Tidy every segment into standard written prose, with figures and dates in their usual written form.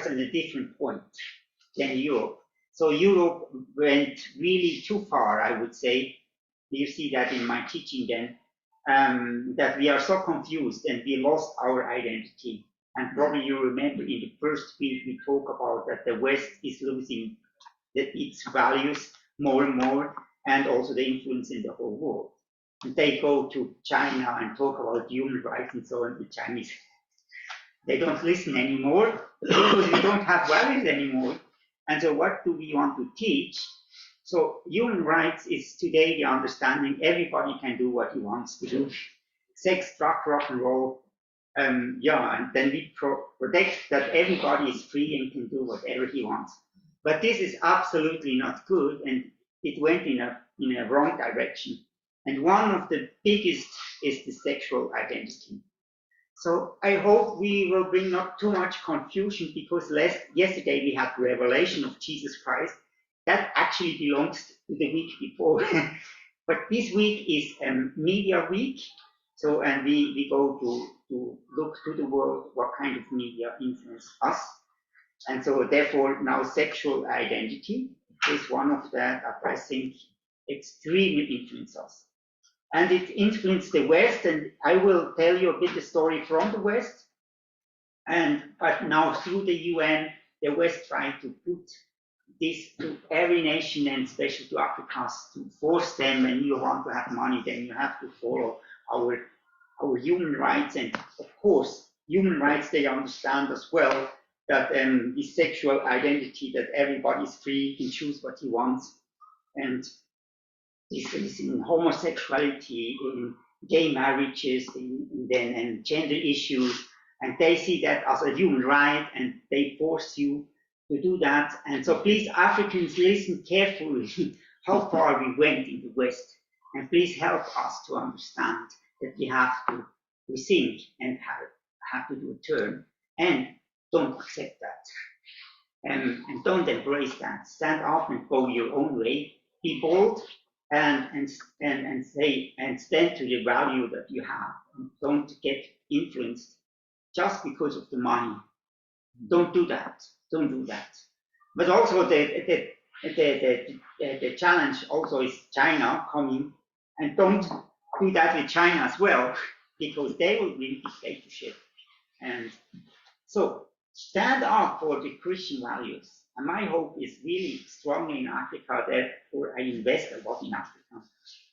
just at a different point than Europe. So Europe went really too far, I would say. You see that in my teaching then, that we are so confused and we lost our identity. And probably you remember in the first week we talk about that the West is losing its values more and more, and also the influence in the whole world. And they go to China and talk about human rights and so on. The Chinese, they don't listen anymore because we don't have values anymore. And so what do we want to teach? So human rights is today the understanding everybody can do what he wants to do. Sex, drug, rock and roll, and then we protect that everybody is free and can do whatever he wants. But this is absolutely not good, and it went in a wrong direction. And one of the biggest is the sexual identity. So I hope we will bring not too much confusion, because yesterday we had the revelation of Jesus Christ. That actually belongs to the week before. But this week is media week. So, and we go to look to the world, what kind of media influence us. And so therefore now sexual identity is one of that I think extremely influence us. And it influenced the West, and I will tell you a bit the story from the West. But now through the UN, the West tried to put this to every nation, and especially to Africa, to force them, when you want to have money, then you have to follow our human rights. And of course, human rights, they understand as well that this sexual identity, that everybody is free, can choose what he wants. And this is in homosexuality, in gay marriages, in gender issues, and they see that as a human right, and they force you to do that. And so please, Africans, listen carefully how far we went in the West, and please help us to understand that we have to rethink and have to do a turn, and don't accept that, and don't embrace that. Stand up and go your own way. Be bold, and say and stand to the value that you have, and don't get influenced just because of the money. Don't do that. Don't do that. But also the challenge also is China coming, and don't do that with China as well, because they will win dictatorship. And so stand up for the Christian values. And my hope is really strongly in Africa, therefore I invest a lot in Africa.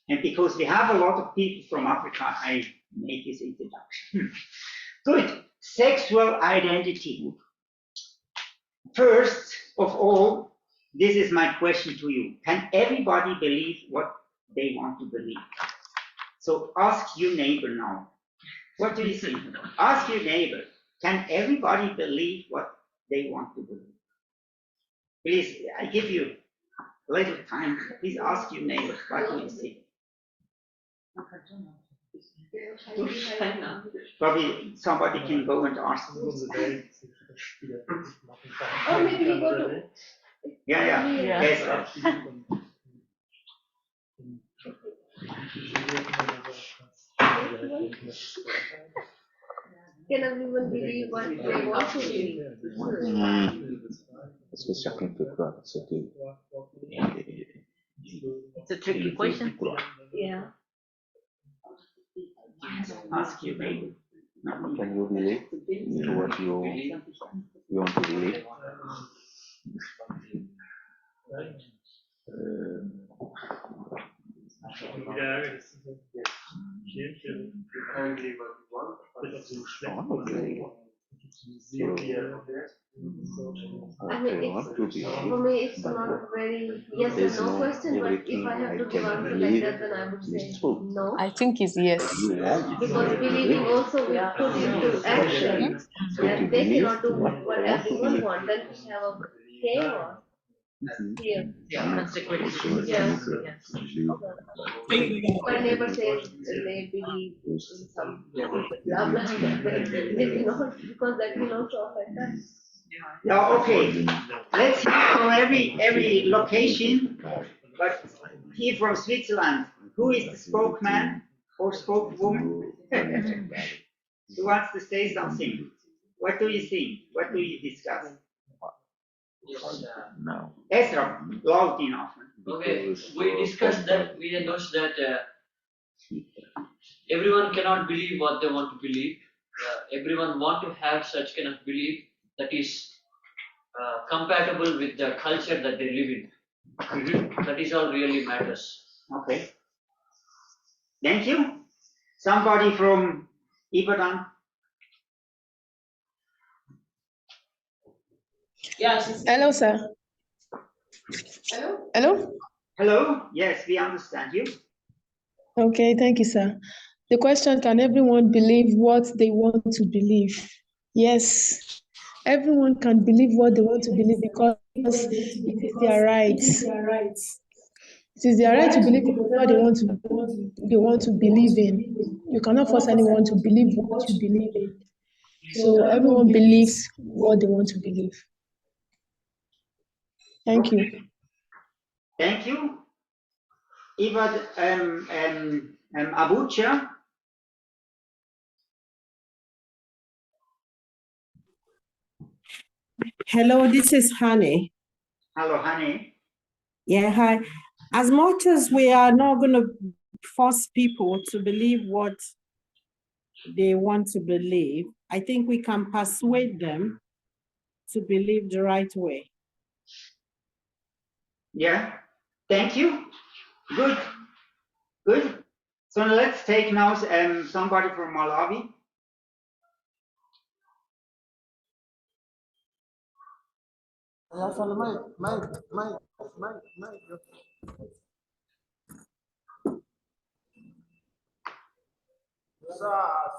And because we have a lot of people from Africa, I make this introduction. Good. Sexual identity. First of all, this is my question to you. Can everybody believe what they want to believe? So ask your neighbor now. What do you think? Ask your neighbor. Can everybody believe what they want to believe? Please, I give you a little time. Please ask your neighbor, what do you think? Probably somebody can go and ask. Oh, maybe we go to. Yeah. Yes. Can everyone believe what they want to believe? Est-ce que chacun peut croire ce que... It's a tricky question. Yeah. Ask your neighbor. Can you relate to what you want to relate? I mean, for me, it's not a very yes or no question, but if I have to give answer like that, then I would say no. I think it's yes. Because believing also will put into action, and they cannot do what everyone wants, then we have a chaos. Here. That's the question. Yeah. Yes. My neighbor says they believe in some blah blah, they cannot, because that will also affect us. Yeah, okay. Let's hear from every location, but here from Switzerland, who is the spokesman or spokeswoman? Who wants to say something? What do you think? What do you discuss? Ezra, loud enough. Okay, we discussed that, we endorsed that everyone cannot believe what they want to believe. Everyone want to have such kind of belief that is compatible with the culture that they live in. That is all really matters. Okay. Thank you. Somebody from Ibadan? Yes. Hello, sir. Hello? Hello? Hello? Yes, we understand you. Okay, thank you, sir. The question, can everyone believe what they want to believe? Yes, everyone can believe what they want to believe because it is their right. It is their right to believe whatever they want to believe in. You cannot force anyone to believe what you believe in. So everyone believes what they want to believe. Thank you. Thank you. Ibad Abucha. Hello, this is Honey. Hello, Honey. Yeah, hi. As much as we are not going to force people to believe what they want to believe, I think we can persuade them to believe the right way. Yeah, thank you. Good, good. So let's take now somebody from Malawi.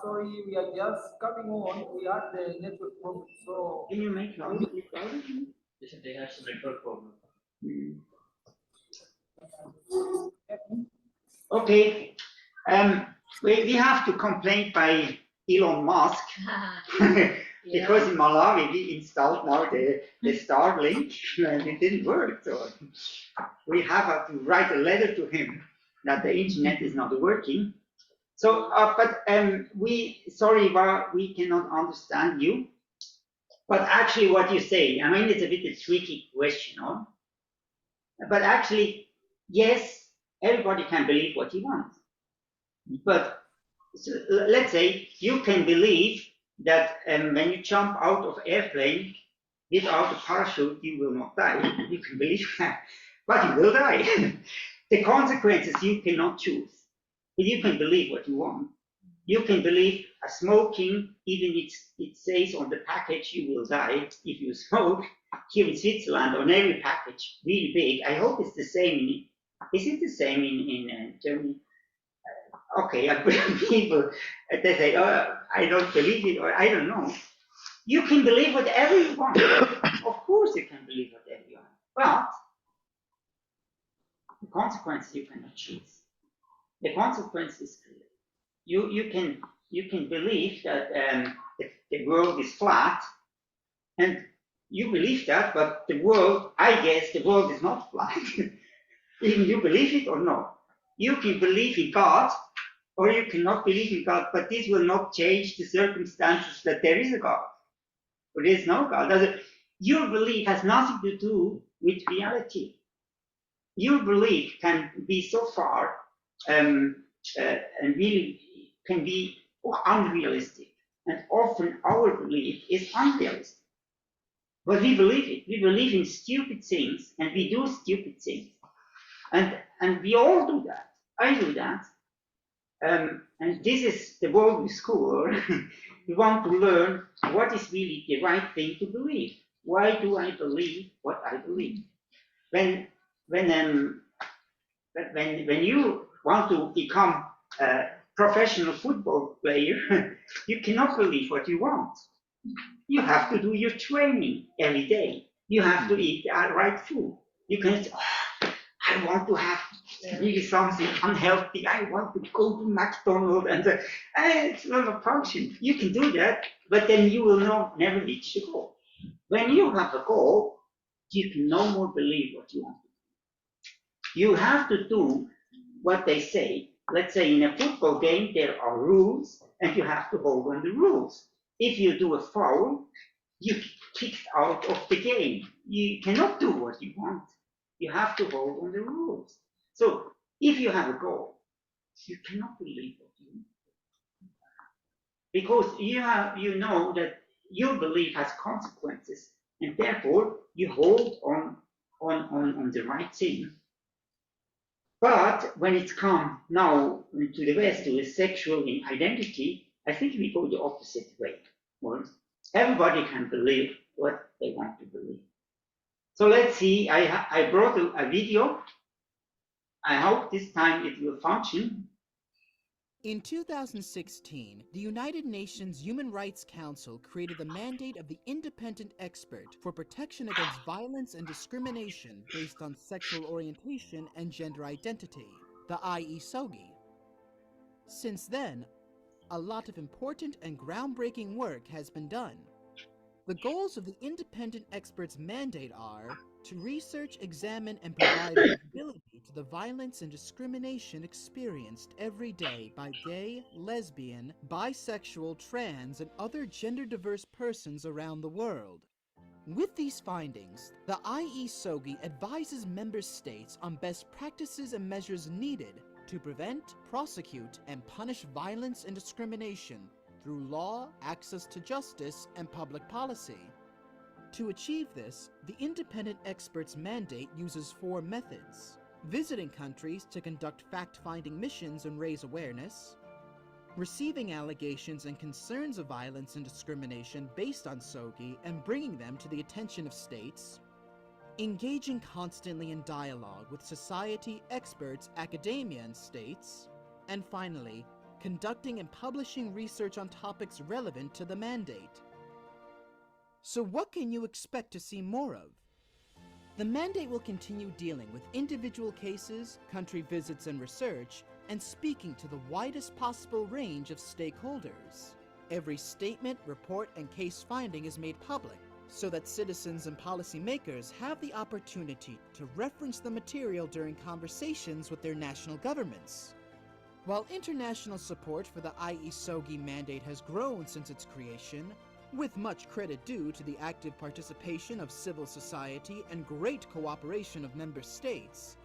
Sorry, we are just coming on. We had the network problem. So Can you make noise? They have some network problem. Okay. We have to complain by Elon Musk because in Malawi we installed now the Starlink and it didn't work. So we have to write a letter to him that the internet is not working. So, sorry, we cannot understand you. But actually, what you say, I mean, it's a bit a tricky question, no? But actually, yes, everybody can believe what he wants. But so, let's say you can believe that when you jump out of airplane without a parachute, you will not die. You can believe that, but you will die. The consequences you cannot choose. But you can believe what you want. You can believe smoking, even it says on the package you will die if you smoke. Here in Switzerland, on every package, really big. I hope it's the same. Is it the same in Germany? Okay, people they say, oh, I don't believe it, or I don't know. You can believe whatever you want. Of course, you can believe whatever you want, but the consequences you cannot choose. The consequence is clear. You can believe that the world is flat, and you believe that, but the world, I guess, the world is not flat. Even you believe it or not. You can believe in God, or you cannot believe in God, but this will not change the circumstances that there is a God, or there is no God. Your belief has nothing to do with reality. Your belief can be so far and really can be unrealistic. And often our belief is unrealistic. But we believe it. We believe in stupid things and we do stupid things. And we all do that. I do that. And this is the world of school. We want to learn what is really the right thing to believe. Why do I believe what I believe? When you want to become a professional football player, you cannot believe what you want. You have to do your training every day. You have to eat the right food. You can say, oh, I want to have really something unhealthy. I want to go to McDonald's and it's not a function. You can do that, but then you will never reach the goal. When you have a goal, you can no more believe what you want. You have to do what they say. Let's say in a football game, there are rules and you have to hold on the rules. If you do a foul, you kicked out of the game. You cannot do what you want. You have to hold on the rules. So if you have a goal, you cannot believe what you want. Because you know that your belief has consequences, and therefore you hold on the right thing. But when it's come now to the West, to the sexual identity, I think we go the opposite way. Everybody can believe what they want to believe. So let's see, I brought a video. I hope this time it will function. In 2016, the United Nations Human Rights Council created the mandate of the independent expert for protection against violence and discrimination based on sexual orientation and gender identity, the IESOGI. Since then, a lot of important and groundbreaking work has been done. The goals of the independent expert's mandate are to research, examine, and provide visibility to the violence and discrimination experienced every day by gay, lesbian, bisexual, trans, and other gender-diverse persons around the world. With these findings, the IESOGI advises member states on best practices and measures needed to prevent, prosecute, and punish violence and discrimination through law, access to justice, and public policy. To achieve this, the independent expert's mandate uses 4 methods: visiting countries to conduct fact-finding missions and raise awareness, receiving allegations and concerns of violence and discrimination based on SOGI and bringing them to the attention of states, engaging constantly in dialogue with society, experts, academia, and states, and finally, conducting and publishing research on topics relevant to the mandate. So what can you expect to see more of? The mandate will continue dealing with individual cases, country visits and research, and speaking to the widest possible range of stakeholders. Every statement, report, and case finding is made public, so that citizens and policymakers have the opportunity to reference the material during conversations with their national governments. While international support for the IESOGI mandate has grown since its creation, with much credit due to the active participation of civil society and great cooperation of member states,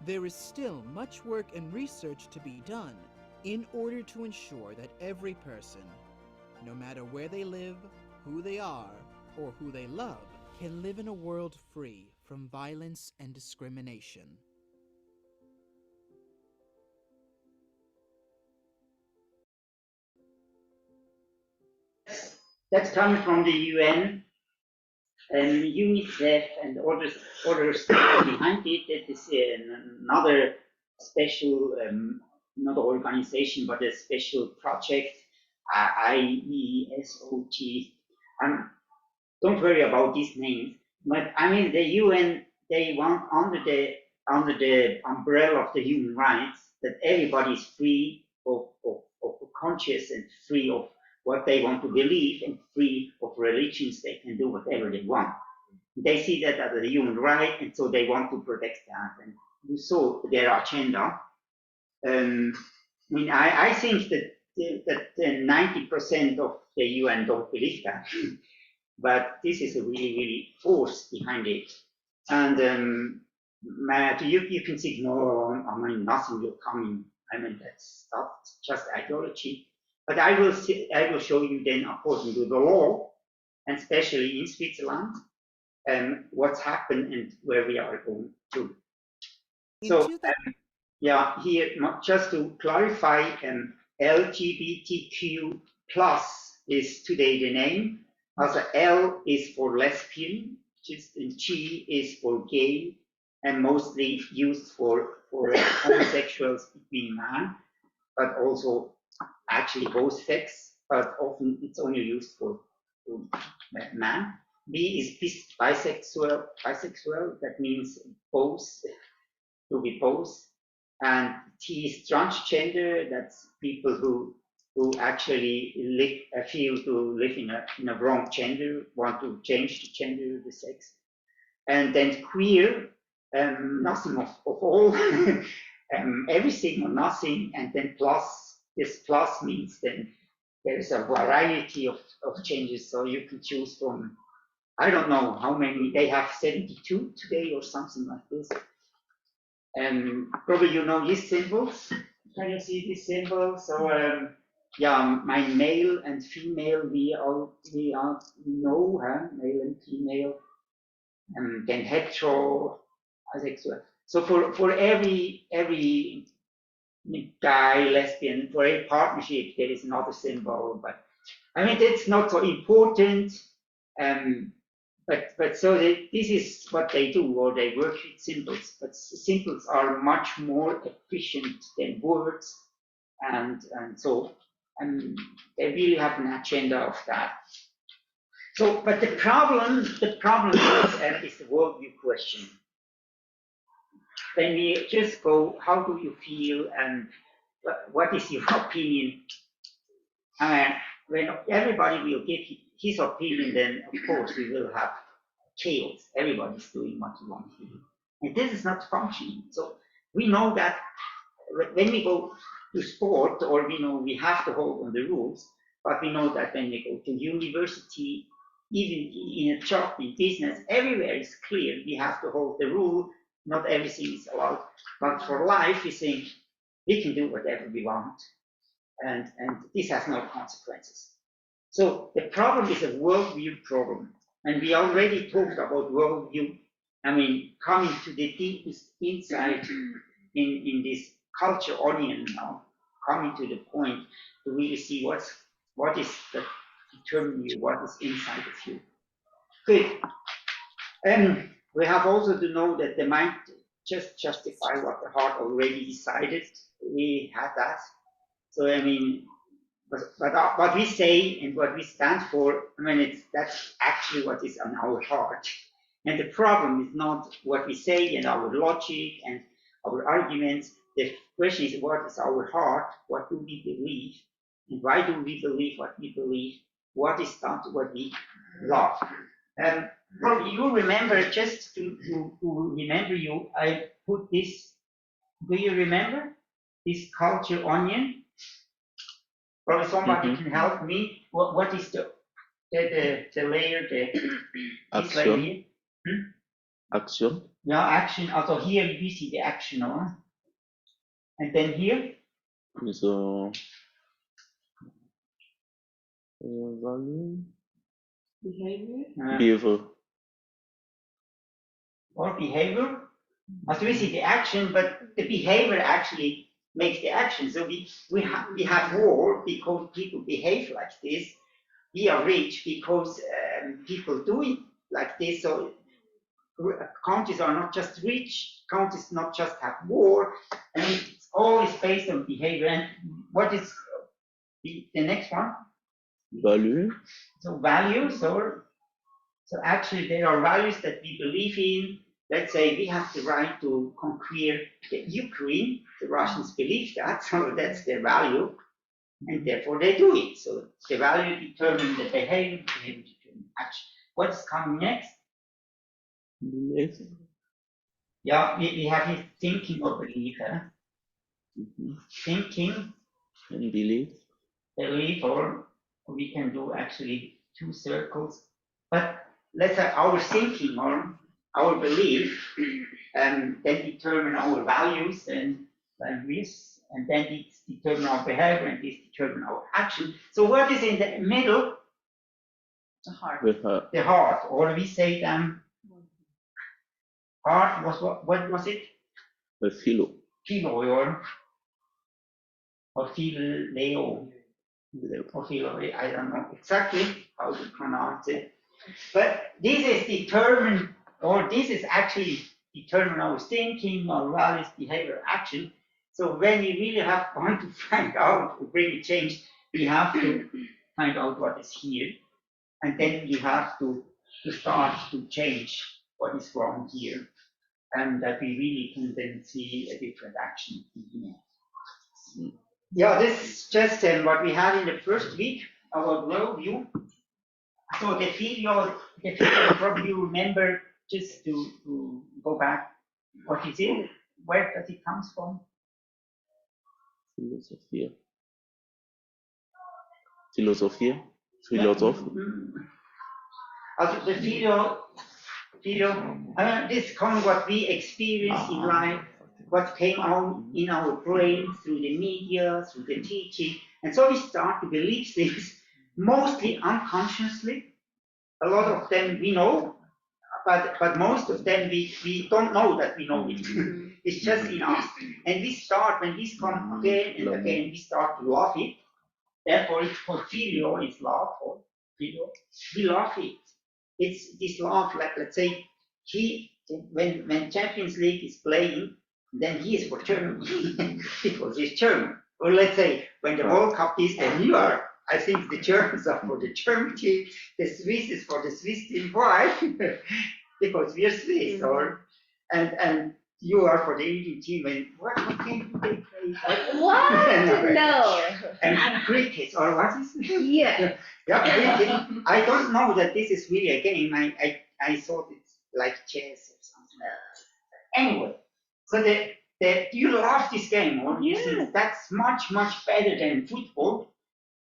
there is still much work and research to be done in order to ensure that every person, no matter where they live, who they are, or who they love, can live in a world free from violence and discrimination. That's coming from the UN and UNICEF and others behind it. That is another special, not organization, but a special project, IESOG. Don't worry about these names, but I mean the UN, they want under the umbrella of the human rights that everybody is free of conscience and free of what they want to believe and free of religions. They can do whatever they want. They see that as a human right, and so they want to protect that. And you saw their agenda. I think that 90% of the UN don't believe that, but this is a really force behind it. And you can think, no, I mean, nothing will come in. I mean, that's just ideology. But I will show you then, according to the law, and especially in Switzerland, what's happened and where we are going to. So, here, just to clarify, LGBTQ plus is today the name. As L is for lesbian, and G is for gay, and mostly used for homosexuals between men, but also actually both sex, but often it's only used for men. B is bisexual, that means both, to be both. And T is transgender, that's people who actually feel to live in a wrong gender, want to change the gender, the sex. And then queer, nothing of all, everything or nothing, and then plus. This plus means then there is a variety of changes, so you can choose from, I don't know how many, they have 72 today or something like this. And probably you know these symbols. Can you see these symbols? So yeah, my male and female, we all know, male and female, and then hetero, asexual. So for every guy, lesbian, for every partnership, there is another symbol. But I mean, it's not so important. But so this is what they do, or they work with symbols. But symbols are much more efficient than words, and so they really have an agenda of that. So, but the problem is the worldview question. When we just go, how do you feel, and what is your opinion? When everybody will give his opinion, then of course we will have chaos. Everybody's doing what he wants to do. And this is not functioning. So we know that when we go to sport, or we know we have to hold on the rules, but we know that when we go to university, even in a job, in business, everywhere is clear. We have to hold the rule. Not everything is allowed. But for life, we think we can do whatever we want. And this has no consequences. So the problem is a worldview problem. And we already talked about worldview. I mean, coming to the deepest insight in this culture onion now, coming to the point to really see what is the determining you, what is inside of you. Good. And we have also to know that the mind just justify what the heart already decided. We had that. So I mean, but what we say and what we stand for, I mean, that's actually what is on our heart. And the problem is not what we say and our logic and our arguments. The question is, what is our heart? What do we believe? And why do we believe what we believe? What is done to what we love? Well, you remember, just to remember you, I put this, do you remember this culture onion? Probably somebody can help me. What is the layer, this layer here? Action. Yeah, action. Also here we see the action, no? And then here? So, value. Behavior. Or behavior. Also we see the action, but the behavior actually makes the action. So we have war because people behave like this. We are rich because people do it like this. So countries are not just rich, countries not just have war, and it's always based on behavior. And what is the next one? Value. So values, or so actually there are values that we believe in. Let's say we have the right to conquer the Ukraine. The Russians believe that, so that's their value, and therefore they do it. So the value determines the behavior determines action. What's coming next? Belief. Yeah, we have this thinking or belief. Thinking And belief. Belief, or we can do actually 2 circles. But let's say our thinking or our belief then determine our values and this, and then it determine our behavior, and this determine our action. So what is in the middle? The heart. The heart, or we say heart was what was it? The philo. Philo, or phileo. Or philo, I don't know exactly how to pronounce it. But this is determined, or this is actually determine our thinking, our values, behavior, action. So when we really want to find out or bring a change, we have to find out what is here. And then we have to start to change what is wrong here. And that we really can then see a different action in here. Yeah, this is just what we had in the first week, our worldview. So the filial, probably you remember, just to go back, what is it? Where does it come from? Philosophy. Philosophia? Philosophy? Also the this comes what we experience in life, what came out in our brain through the media, through the teaching, and so we start to believe things mostly unconsciously. A lot of them we know, but most of them we don't know that we know it. It's just in us. And we start, when this comes again and again, we start to love it. Therefore, it's called filio, it's love, or filio. We love it. It's this love, like let's say, when Champions League is playing, then he is for Germany because he's German. Or let's say, when the World Cup is, then you are. I think the Germans are for the German team, the Swiss is for the Swiss team. Why? Because we are Swiss, and you are for the Indian team. And what game do they play? What? No. And cricket, or what is it? Yeah. Yeah, cricket. I don't know that this is really a game. I thought it's like chess or something. Anyway, so you love this game, or you think that's much better than football.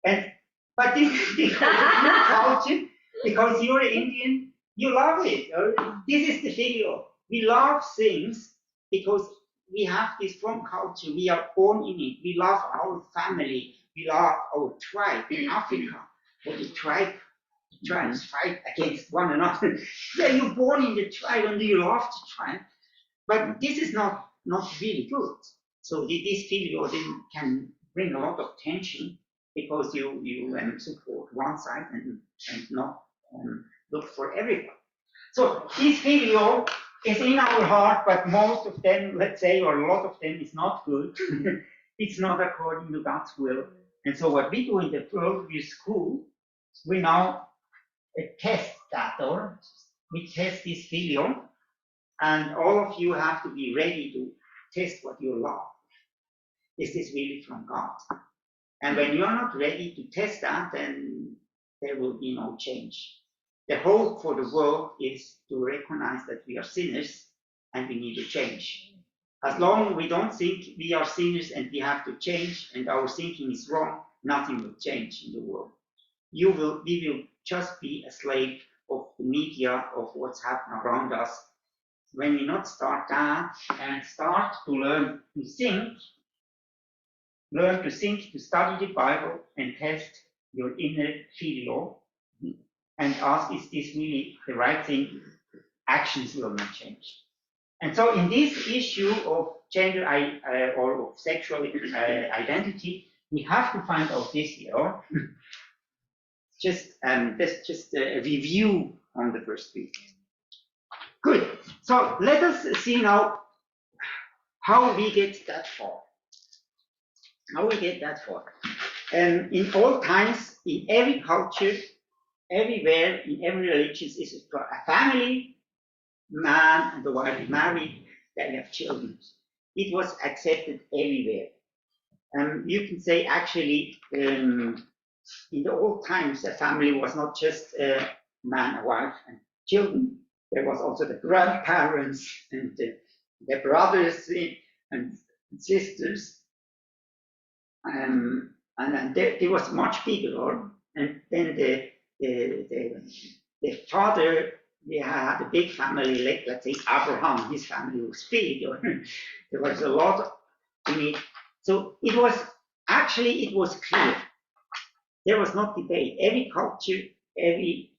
But this is because of your culture, because you're Indian, you love it. This is the video. We love things because we have this strong culture. We are born in it. We love our family. We love our tribe in Africa. Or the tribes fight against one another. Yeah, you're born in the tribe and you love the tribe. But this is not really good. So this video can bring a lot of tension because you support one side and not look for everyone. So this video is in our heart, but most of them, let's say, or a lot of them is not good. It's not according to God's will. And so what we do in the worldview school, we now test that, or we test this video, and all of you have to be ready to test what you love. Is this really from God? And when you're not ready to test that, then there will be no change. The hope for the world is to recognize that we are sinners and we need to change. As long as we don't think we are sinners and we have to change and our thinking is wrong, nothing will change in the world. We will just be a slave of the media, of what's happening around us. When we not start that and start to learn to think, to study the Bible and test your inner filio and ask, is this really the right thing? Actions will not change. And so in this issue of gender or of sexual identity, we have to find out this here. That's just a review on the first week. Good. So let us see now how we get that far. In all times, in every culture, everywhere, in every religion, is a family, man and the wife married, they have children. It was accepted everywhere. You can say actually, in the old times, a family was not just a man, a wife, and children. There was also the grandparents and the brothers and sisters. And then there was much bigger, and then the father, they had a big family, like let's say Abraham, his family was big, or there was a lot in it. So it was clear. There was no debate. Every culture, every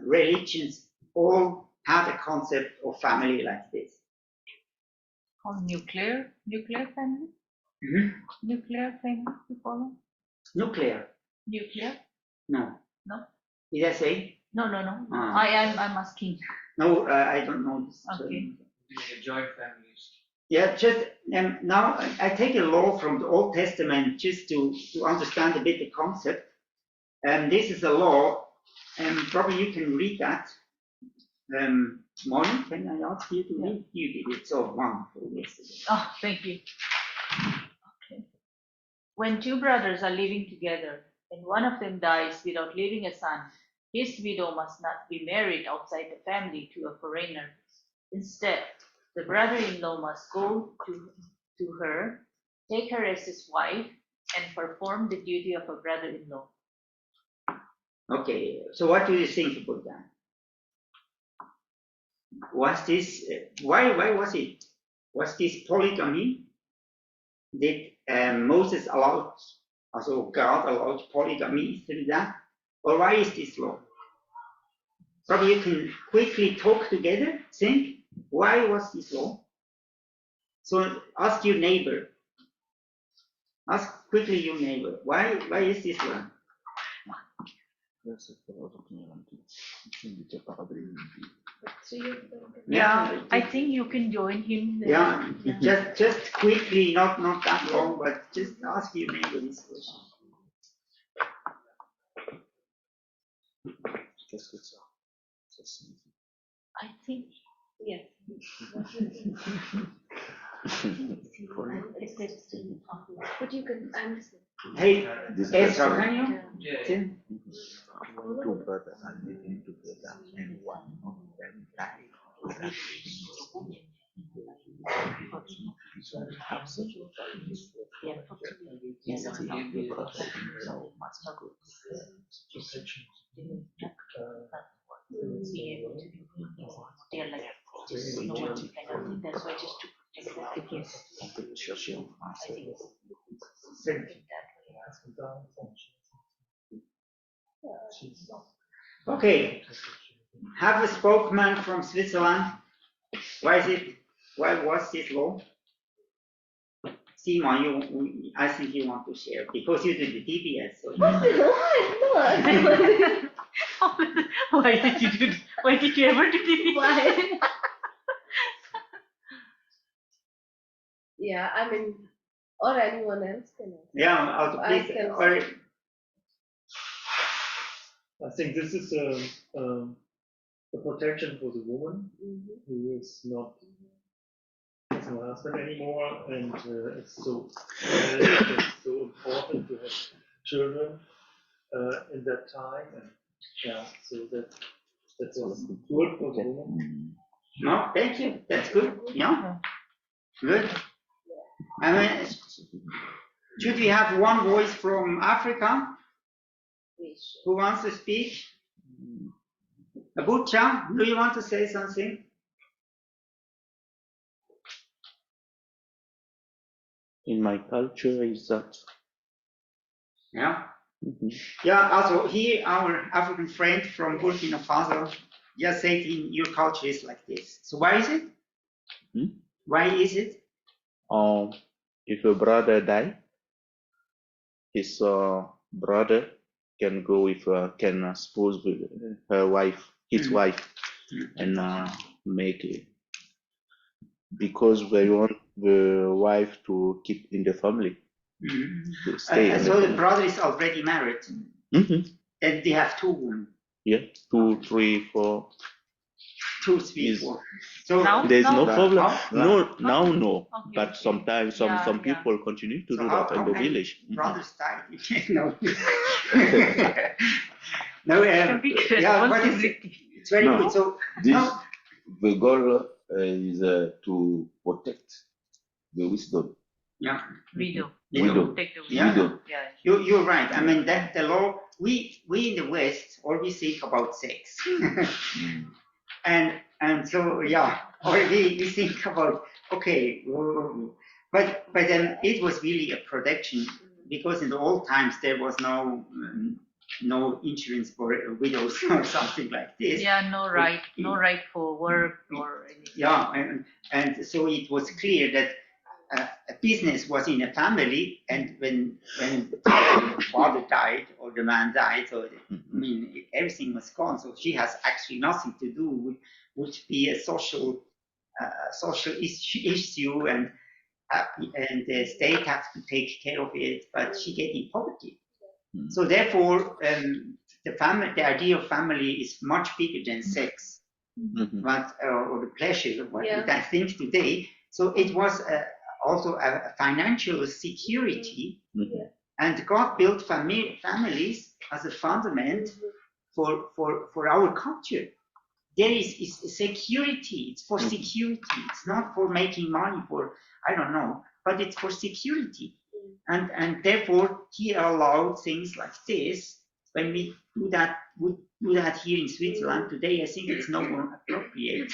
religions, all had a concept of family like this. Called nuclear family? Mm-hmm. Nuclear family, you follow? Nuclear? No. Did I say? No. I'm asking. No, I don't know this. Okay. Joint families. Yeah, just now I take a law from the Old Testament just to understand a bit the concept. And this is a law, and probably you can read that. Molly, can I ask you to read? You did it so wonderful yesterday. Oh, thank you. Okay. When two brothers are living together and one of them dies without leaving a son, his widow must not be married outside the family to a foreigner. Instead, the brother-in-law must go to her, take her as his wife, and perform the duty of a brother-in-law. Okay, so what do you think about that? Was this, why was it? Was this polygamy? Did Moses allowed, also God allowed polygamy through that? Or why is this law? Probably you can quickly talk together, think, why was this law? So ask your neighbor. Ask quickly your neighbor, why is this law? Yeah, I think you can join him. Yeah, just quickly, not that long, but just ask your neighbor this question. I think, Yes. But you can understand. Hey, Ezra, can you? Yeah. Two brothers are living together and one of them died. they're like just no one kind of thing. That's why just to protect that. I think Okay, have a spokesman from Switzerland. Why was this law? Simon, I think you want to share because you did the DBS. So Why did you ever do this? Why? Yeah, I mean, or anyone else can. Yeah, also please, or I think this is a protection for the woman who is not has no husband anymore, and it's so important to have children in that time, and yeah, so that's also good for the woman. no, thank you. That's good. Yeah, good. I mean, should we have one voice from Africa? Who wants to speak? Abucha, do you want to say something? In my culture is that. Yeah. Yeah, also here our African friend from Burkina Faso just said in your culture is like this. So why is it? Why is it? If a brother die, his brother can go with can spouse with her wife, his wife, and make it because they want the wife to keep in the family. To stay So the brother is already married, and they have two women. Yeah, 2, 3, 4. 2, 3, 4. So there's no problem. No, now no. Okay, But sometimes some people continue to do that in the village. Brothers died. No. No. Yeah, but it's very good. So the goal is to protect the wisdom. Yeah. Widow. Yeah. You're right. I mean that the law. We in the West always think about sex, and so yeah, or we think about okay, but then it was really a protection because in the old times there was no insurance for widows or something like this. Yeah, no right for work or anything. Yeah, and so it was clear that a business was in a family, and when the father died or the man died, so I mean everything was gone. So she has actually nothing to do, would be a social issue, and the state has to take care of it. But she get in poverty. So therefore, the idea of family is much bigger than sex, but or the pleasure of what I think today. So it was also a financial security, and God built families as a fundament for our culture. There is security. It's for security. It's not for making money for I don't know, but it's for security. And therefore he allowed things like this, when we do that, would do that here in Switzerland today, I think it's no more appropriate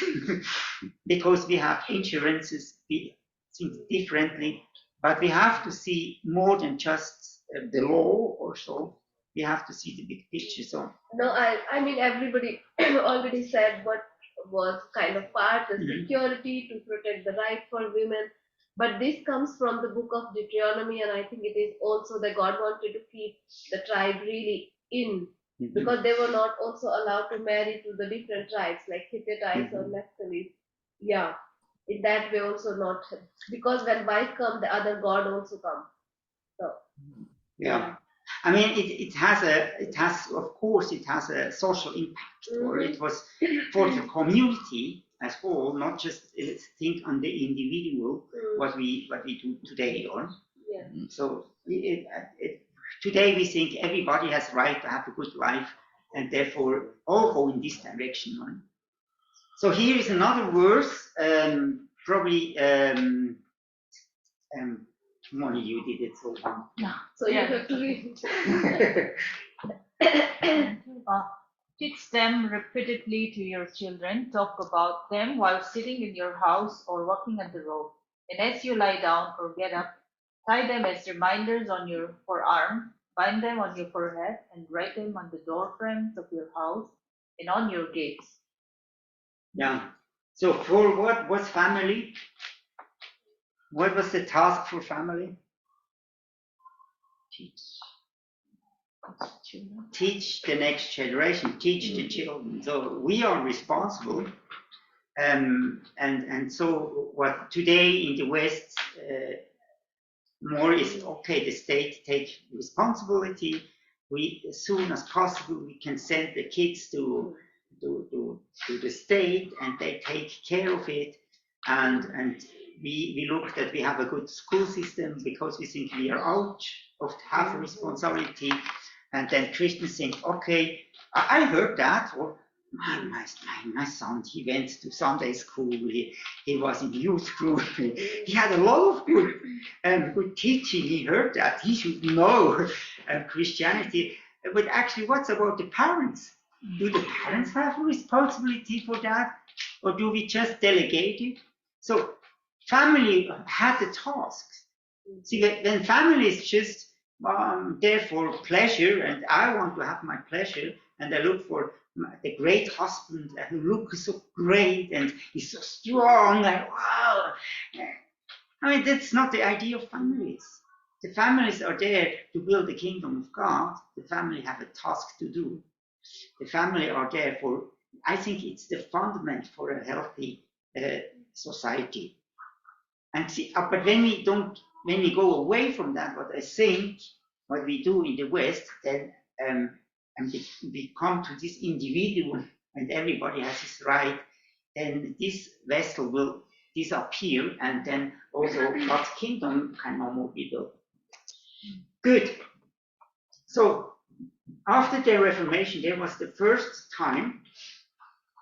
because we have insurances, we think differently, but we have to see more than just the law or so. We have to see the big picture. So no, I mean everybody already said what was kind of part, the security to protect the right for women. But this comes from the book of Deuteronomy, and I think it is also that God wanted to keep the tribe really in, because they were not also allowed to marry to the different tribes like Hittites or Naphtali. Yeah, in that way also not, because when wife come, the other God also come. So yeah. I mean, it has of course, it has a social impact, or it was for the community as whole, not just think on the individual, what we do today, or so today we think everybody has the right to have a good life, and therefore all go in this direction. Right? So here is another verse, probably. Moni, you did it so far. Yeah. So you have to read it. Teach them repeatedly to your children. Talk about them while sitting in your house or walking on the road. And as you lie down or get up, tie them as reminders on your forearm, bind them on your forehead, and write them on the door frames of your house and on your gates. Yeah. So for what was family? What was the task for family? Teach the next generation, teach the children. So we are responsible. And so what today in the West more is, okay, the state take responsibility. We, as soon as possible, we can send the kids to the state and they take care of it. And we look that we have a good school system because we think we are out of half responsibility. And then Christians think, okay, I heard that, or my son, he went to Sunday school, he was in youth group, he had a lot of good teaching, he heard that, he should know Christianity. But actually, what's about the parents? Do the parents have a responsibility for that? Or do we just delegate it? So family had the task. See, when family is just there for pleasure, and I want to have my pleasure, and I look for the great husband who looks so great and is so strong, and wow. I mean, that's not the idea of families. The families are there to build the kingdom of God. The family have a task to do. The family are there for, I think it's the fundament for a healthy society. And see, but when we go away from that, what I think, what we do in the West, then and we come to this individual, and everybody has his right, then this vessel will disappear, and then also God's kingdom can no more be built. Good. So after the Reformation, there was the first time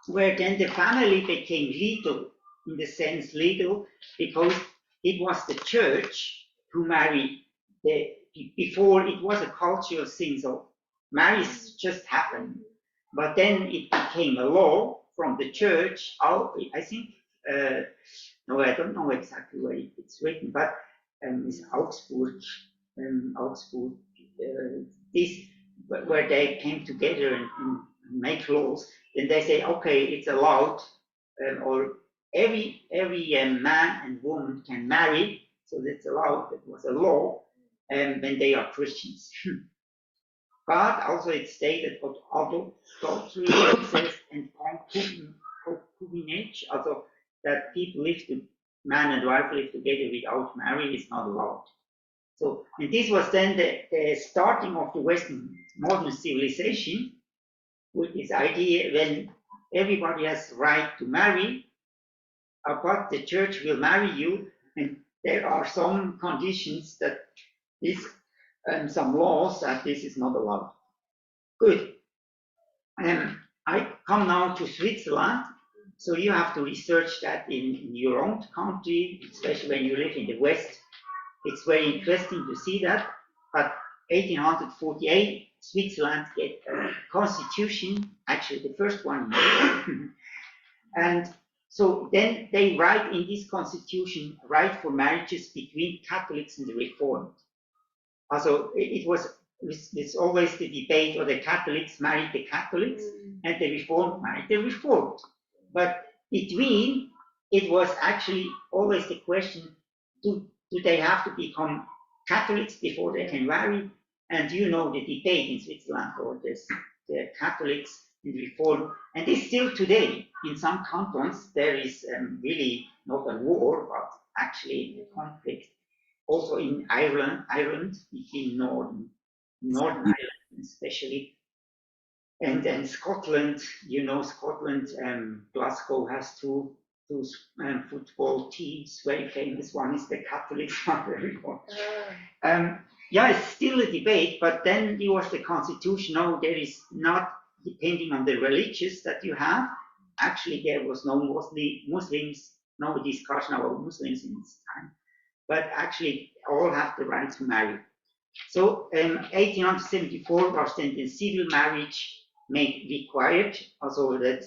where then the family became legal, in the sense legal, because it was the church who married. Before it was a cultural thing, so marriage just happened. But then it became a law from the church. I think, no, I don't know exactly where it's written, but it's Augsburg, this where they came together and make laws. Then they say, okay, it's allowed, or every man and woman can marry, so that's allowed. That was a law, when they are Christians. But also it stated about adultery, incest, and concubinage, also that people man and wife live together without marriage is not allowed. So, and this was then the starting of the Western modern civilization, with this idea when everybody has the right to marry, but the church will marry you, and there are some conditions that this, some laws that this is not allowed. Good. I come now to Switzerland, so you have to research that in your own country, especially when you live in the West. It's very interesting to see that. But 1848, Switzerland get a constitution, actually the first one. And so then they write in this constitution, right for marriages between Catholics and the Reformed. Also, it was it's always the debate, or the Catholics married the Catholics and the Reformed married the Reformed. But between, it was actually always the question, do they have to become Catholics before they can marry? And you know the debate in Switzerland, or the Catholics and Reformed, and it's still today. In some cantons, there is really not a war, but actually a conflict. Also in Ireland, between Northern Ireland especially, and then Scotland, you know, Scotland, Glasgow has two football teams, very famous. One is the Catholics, one very important. Yeah, it's still a debate, but then there was the constitution. No, there is not, depending on the religious that you have. Actually, there was no Muslims, no discussion about Muslims in this time. But actually, all have the right to marry. So, 1874 was then the civil marriage made required, also that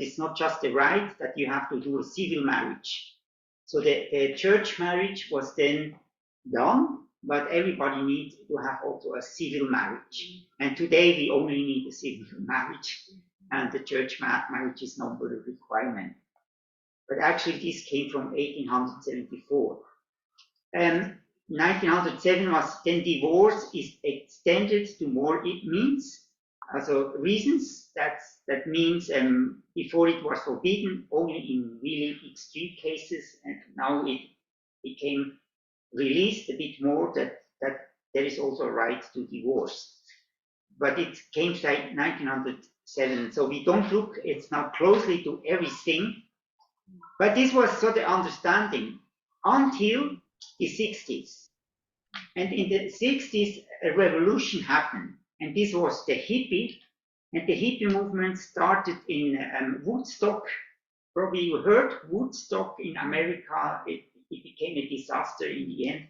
is not just the right, that you have to do a civil marriage. So the church marriage was then done, but everybody needs to have also a civil marriage. And today we only need a civil marriage, and the church marriage is not a requirement. But actually this came from 1874. 1907 was then divorce is extended to more means, also reasons. That means before it was forbidden only in really extreme cases, and now it became released a bit more that there is also a right to divorce. But it came like 1907, so we don't look, it's now closely to everything. But this was sort of understanding until the 60s. And in the 60s, a revolution happened. And this was the hippie. And the hippie movement started in Woodstock. Probably you heard Woodstock in America. It became a disaster in the end.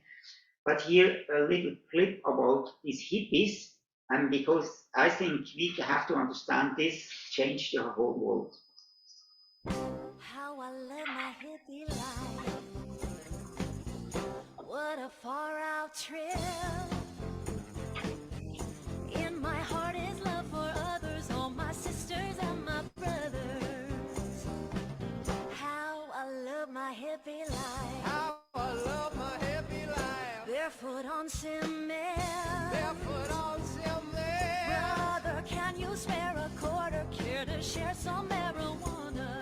But here, a little clip about these hippies. And because I think we have to understand this, change the whole world. How I live my hippie life. What a far out trip. In my heart is love for others, all my sisters and my brothers. How I love my hippie life. How I love my hippie life. Barefoot on cement. Barefoot on cement. Brother, can you spare a quarter? Care to share some marijuana?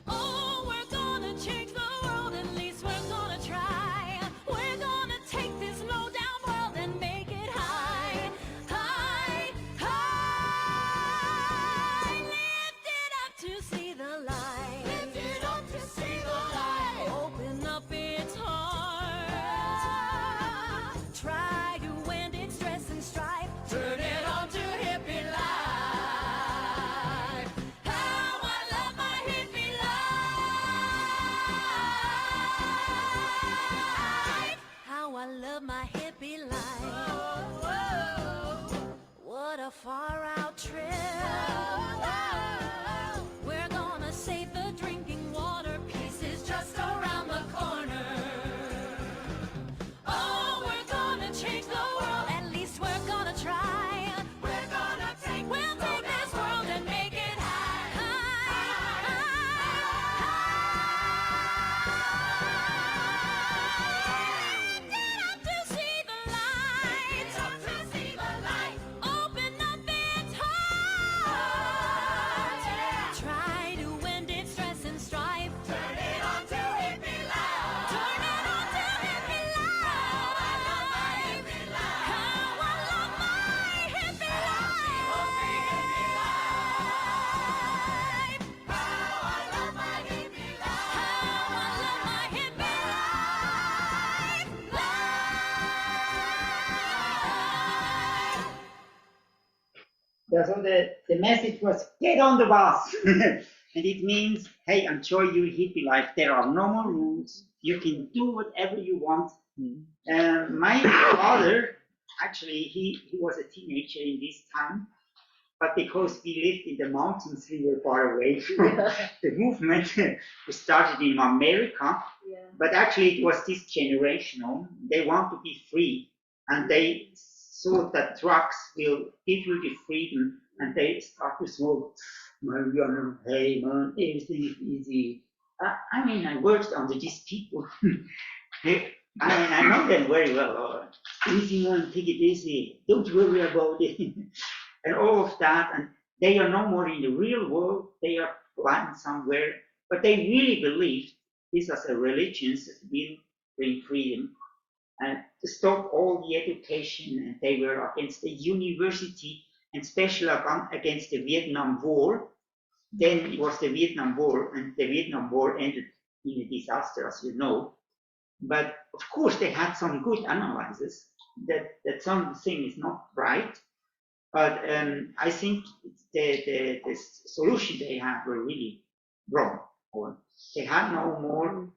Oh, we're gonna change the world, at least we're gonna try. We're gonna take this low down world and make it high, high, high. Lift it up to see the light. Lift it up to see the light. Open up its heart. Try to end its stress and strife. Turn it on to hippie life. How I love my hippie life. How I love my hippie life. What a far out trip. We're gonna save the drinking water. Peace is just around the corner. Oh, we're gonna change the world. At least we're gonna try. We'll take this world and make it high, high, high. Lift it up to see the light. Open up its heart. Try to end its stress and strife. Turn it on to hippie life. Turn it on to hippie life. How I love my hippie life. How I love my hippie life. How I love my hippie life. Yeah, so the message was, get on the bus. And it means, hey, enjoy your hippie life. There are no more rules. You can do whatever you want. My father, actually he was a teenager in this time, but because we lived in the mountains, we were far away from the movement. We started in America, but actually it was this generation. They want to be free, and they thought that drugs will give you the freedom, and they start to smoke marijuana. Hey man, everything is easy. I mean, I worked under these people. I know them very well. Easy man, take it easy. Don't worry about it. And all of that, and they are no more in the real world, they are blind somewhere, but they really believe this as a religion that will bring freedom and to stop all the education, and they were against the university and especially against the Vietnam War. Then it was the Vietnam War, and the Vietnam War ended in a disaster, as you know. But of course, they had some good analysis that something is not right. But I think the solution they had were really wrong. Or they had no more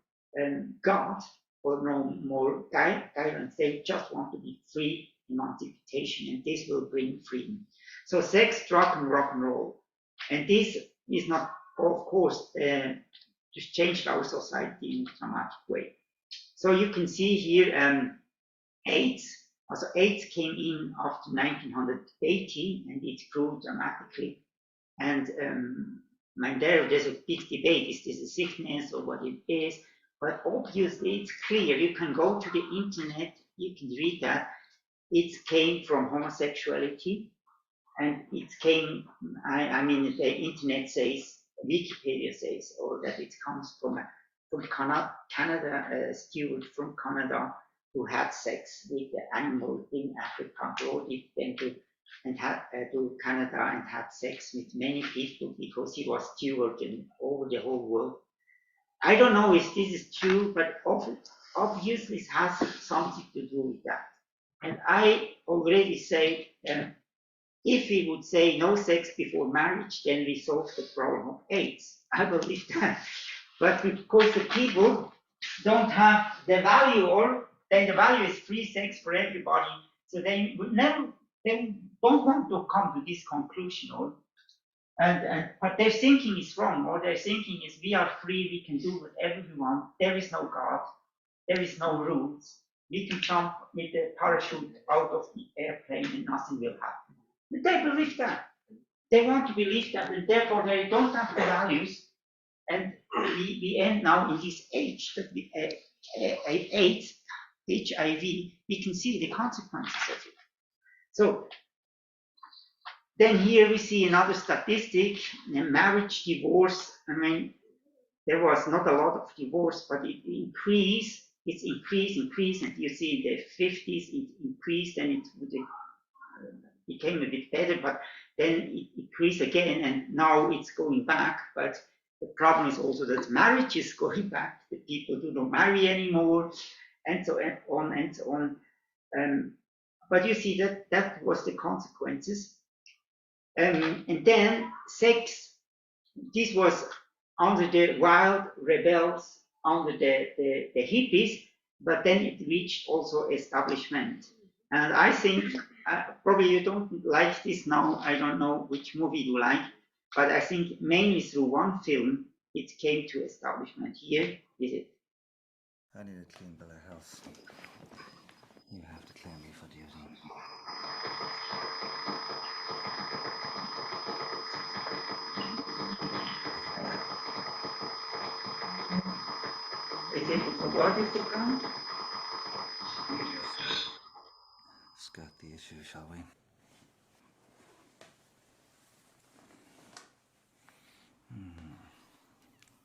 God or no more guidance. They just want to be free, emancipation, and this will bring freedom. So sex, drug, and rock and roll. And this is not, of course, just changed our society in a dramatic way. So you can see here AIDS. Also, AIDS came in after 1980, and it grew dramatically. And there's a big debate: is this a sickness or what it is? But obviously, it's clear. You can go to the internet, you can read that it came from homosexuality, and it came. I mean, the internet says, Wikipedia says, or that it comes from Canada, a steward from Canada who had sex with the animal in Africa, brought it then to Canada and had sex with many people because he was steward over the whole world. I don't know if this is true, but obviously it has something to do with that. And I already say, if we would say no sex before marriage, then we solve the problem of AIDS. I believe that. But because the people don't have the value, or then the value is free sex for everybody, so they would never, they don't want to come to this conclusion, or but their thinking is wrong, or their thinking is we are free, we can do whatever we want, there is no God, there is no rules, we can jump with a parachute out of the airplane and nothing will happen. But they believe that. They want to believe that, and therefore they don't have the values. And we end now in this age that we AIDS, HIV, we can see the consequences of it. So then here we see another statistic, marriage, divorce. I mean, there was not a lot of divorce, but it increased. It's increased, and you see in the 50s it increased, and it became a bit better, but then it increased again, and now it's going back. But the problem is also that marriage is going back. The people do not marry anymore, and so on and so on. But you see that was the consequences. And then sex, this was under the wild rebels, under the hippies, but then it reached also establishment. And I think, probably you don't like this now, I don't know which movie you like, but I think mainly through one film, it came to establishment. Here is it. I need a clean bill of health. You have to clear me for duty. Is it, what is the ground? Skirt the issue, shall we?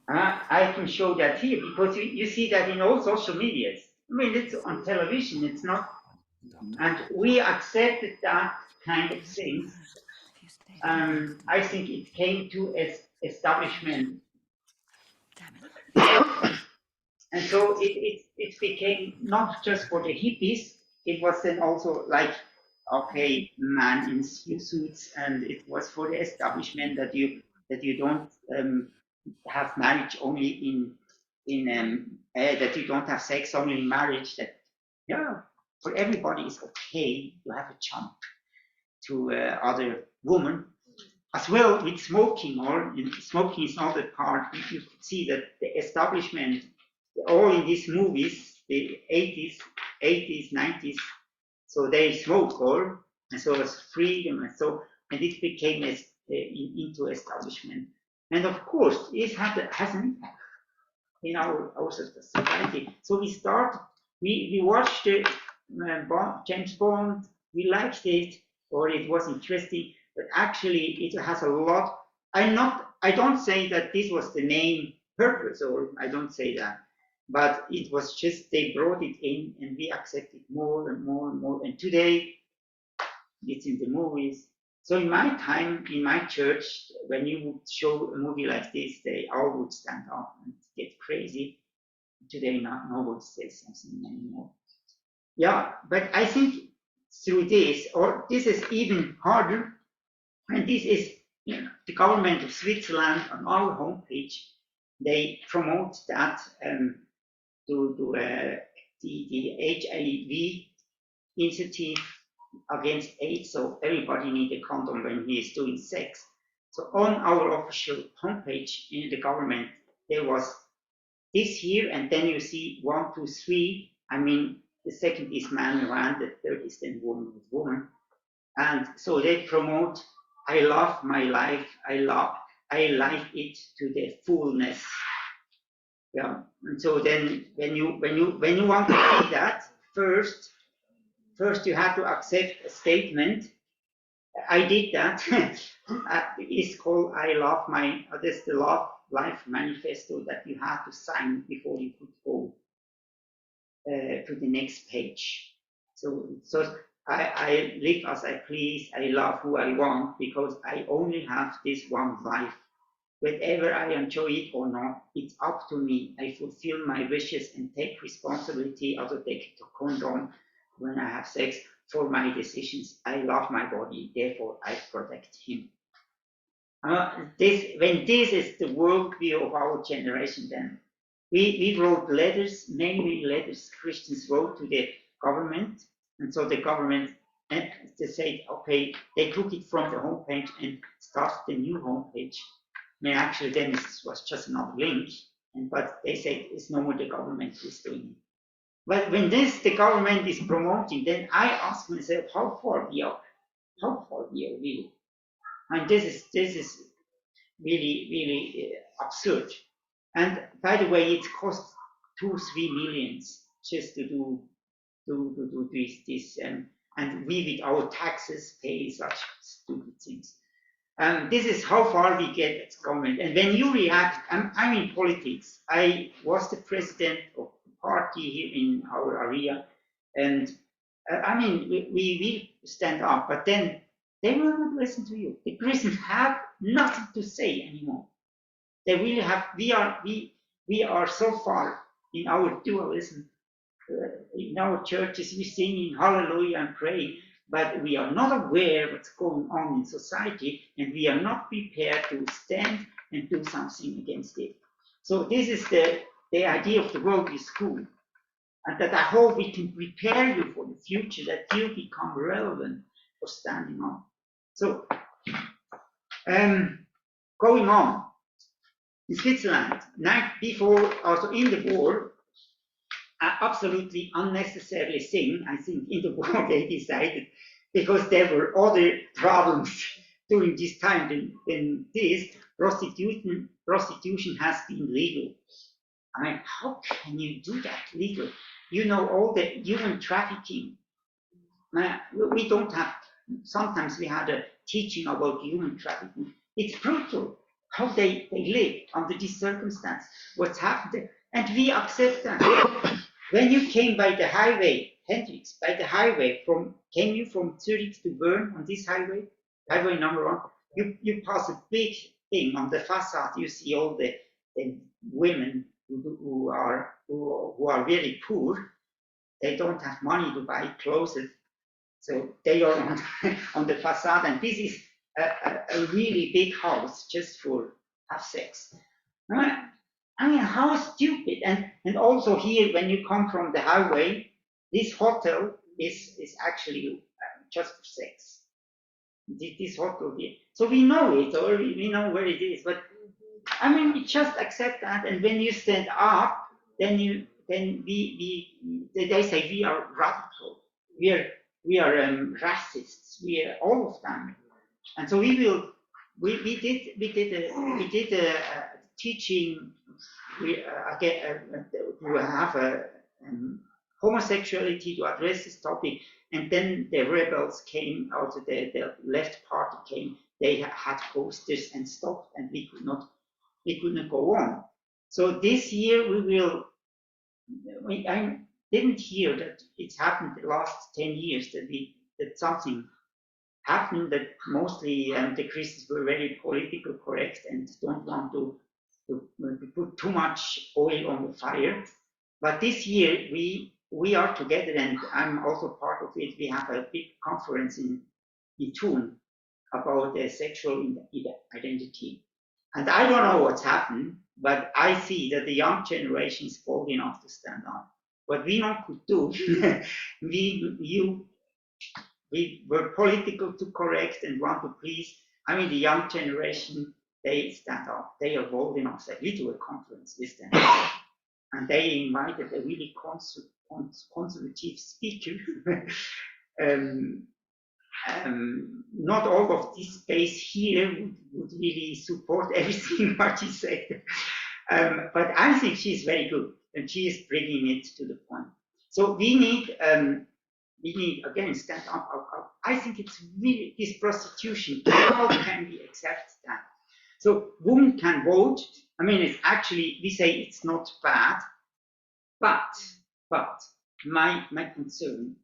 I can show that here because you see that in all social medias. I mean, it's on television, it's not, and we accepted that kind of things. I think it came to establishment. And so it became not just for the hippies, it was then also like, okay, man in suits, and it was for the establishment that you don't have marriage only in that you don't have sex only in marriage. That, yeah, for everybody it's okay to have a jump to other woman. As well with smoking, or smoking is not a part. You could see that the establishment, all in these movies, the 80s, 90s, so they smoke all, and so it's freedom, and so, and it became into establishment. And of course, it has an impact in our society. So we watched James Bond, we liked it, or it was interesting, but actually it has a lot. I don't say that this was the main purpose, or I don't say that, but it was just they brought it in and we accepted more and more and more. And today it's in the movies. So in my time, in my church, when you would show a movie like this, they all would stand up and get crazy. Today, nobody says something anymore. Yeah, but I think through this, or this is even harder, and this is, you know, the government of Switzerland on our homepage, they promote that to the HIV initiative against AIDS, so everybody needs a condom when he is doing sex. So on our official homepage in the government, there was this here, and then you see 1, 2, 3. I mean, the second is man, man, the third is then woman with woman. And so they promote, I love my life, I like it to the fullness. Yeah. And so then when you want to see that, first you have to accept a statement. I did that. It's called I love my, that's the Love Life Manifesto that you have to sign before you could go to the next page. So I live as I please, I love who I want, because I only have this one life. Whether I enjoy it or not, it's up to me. I fulfill my wishes and take responsibility, also take the condom when I have sex, for my decisions. I love my body, therefore I protect him. When this is the worldview of our generation, then we wrote letters, many letters Christians wrote to the government, and so the government, and they said, okay, they took it from the homepage and started the new homepage. I mean, actually, then it was just another link, but they said it's no more the government who is doing it. But when the government is promoting, then I ask myself, how far we are really? And this is really absurd. And by the way, it costs 2-3 millions just to do this, and we with our taxes pay such stupid things. This is how far we get as government. And when you react, I'm in politics. I was the president of the party here in our area, and I mean, we stand up, but then they will not listen to you. The Christians have nothing to say anymore. They really have. We are so far in our dualism. In our churches, we sing in Hallelujah and pray, but we are not aware what's going on in society, and we are not prepared to stand and do something against it. So this is the idea of the worldly school, and that I hope we can prepare you for the future, that you become relevant for standing up. So, going on, in Switzerland, night before, also in the war, absolutely unnecessarily thing, I think, in the war they decided, because there were other problems during this time than this, prostitution has been legal. I mean, how can you do that legal? You know, all the human trafficking. We don't have, sometimes we had a teaching about human trafficking. It's brutal how they live under these circumstances, what's happened there. And we accept that. When you came by the highway, Hendrix, by the highway, came you from Zurich to Bern on this highway, highway number 1, you pass a big thing on the facade, you see all the women who are very poor. They don't have money to buy clothes, so they are on the facade, and this is a really big house just for have sex. I mean, how stupid! And also here, when you come from the highway, this hotel is actually just for sex. This hot will be. So we know it, or we know where it is, but I mean, we just accept that. And when you stand up, then they say we are radical, we are racists, we are all of them. And so we did a teaching to have homosexuality, to address this topic, and then the rebels came, also the left party came. They had posters and stopped, and we couldn't go on. So this year I didn't hear that it's happened the last 10 years that something happened, that mostly the Christians were very politically correct and don't want to put too much oil on the fire. But this year we are together, and I'm also part of it. We have a big conference in Thun about sexual identity. And I don't know what's happened, but I see that the young generation is bold enough to stand up. What we not could do, we were political too correct and want to please. I mean, the young generation, they stand up. They are bold enough. Say, we do a conference with them. And they invited a really conservative speaker. Not all of this space here would really support everything what she said. But I think she's very good, and she is bringing it to the point. So we need again stand up. I think it's really this prostitution. How can we accept that? So women can vote. I mean, it's actually, we say it's not bad, but my concern,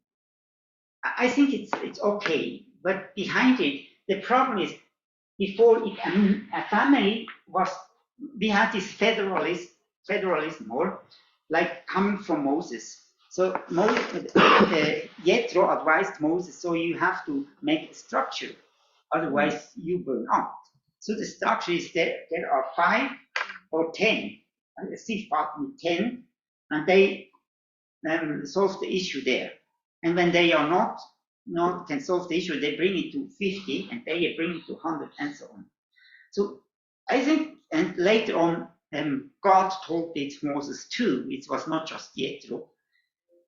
I think it's okay, but behind it, the problem is, before it, a family was, we had this federalism, or like coming from Moses. So Jethro advised Moses, so you have to make a structure, otherwise you burn out. So the structure is there are 5 or 10, I see 10, and they solve the issue there. And when they are not can solve the issue, they bring it to 50, and they bring it to 100, and so on. So I think, and later on, God told it Moses too. It was not just Jethro.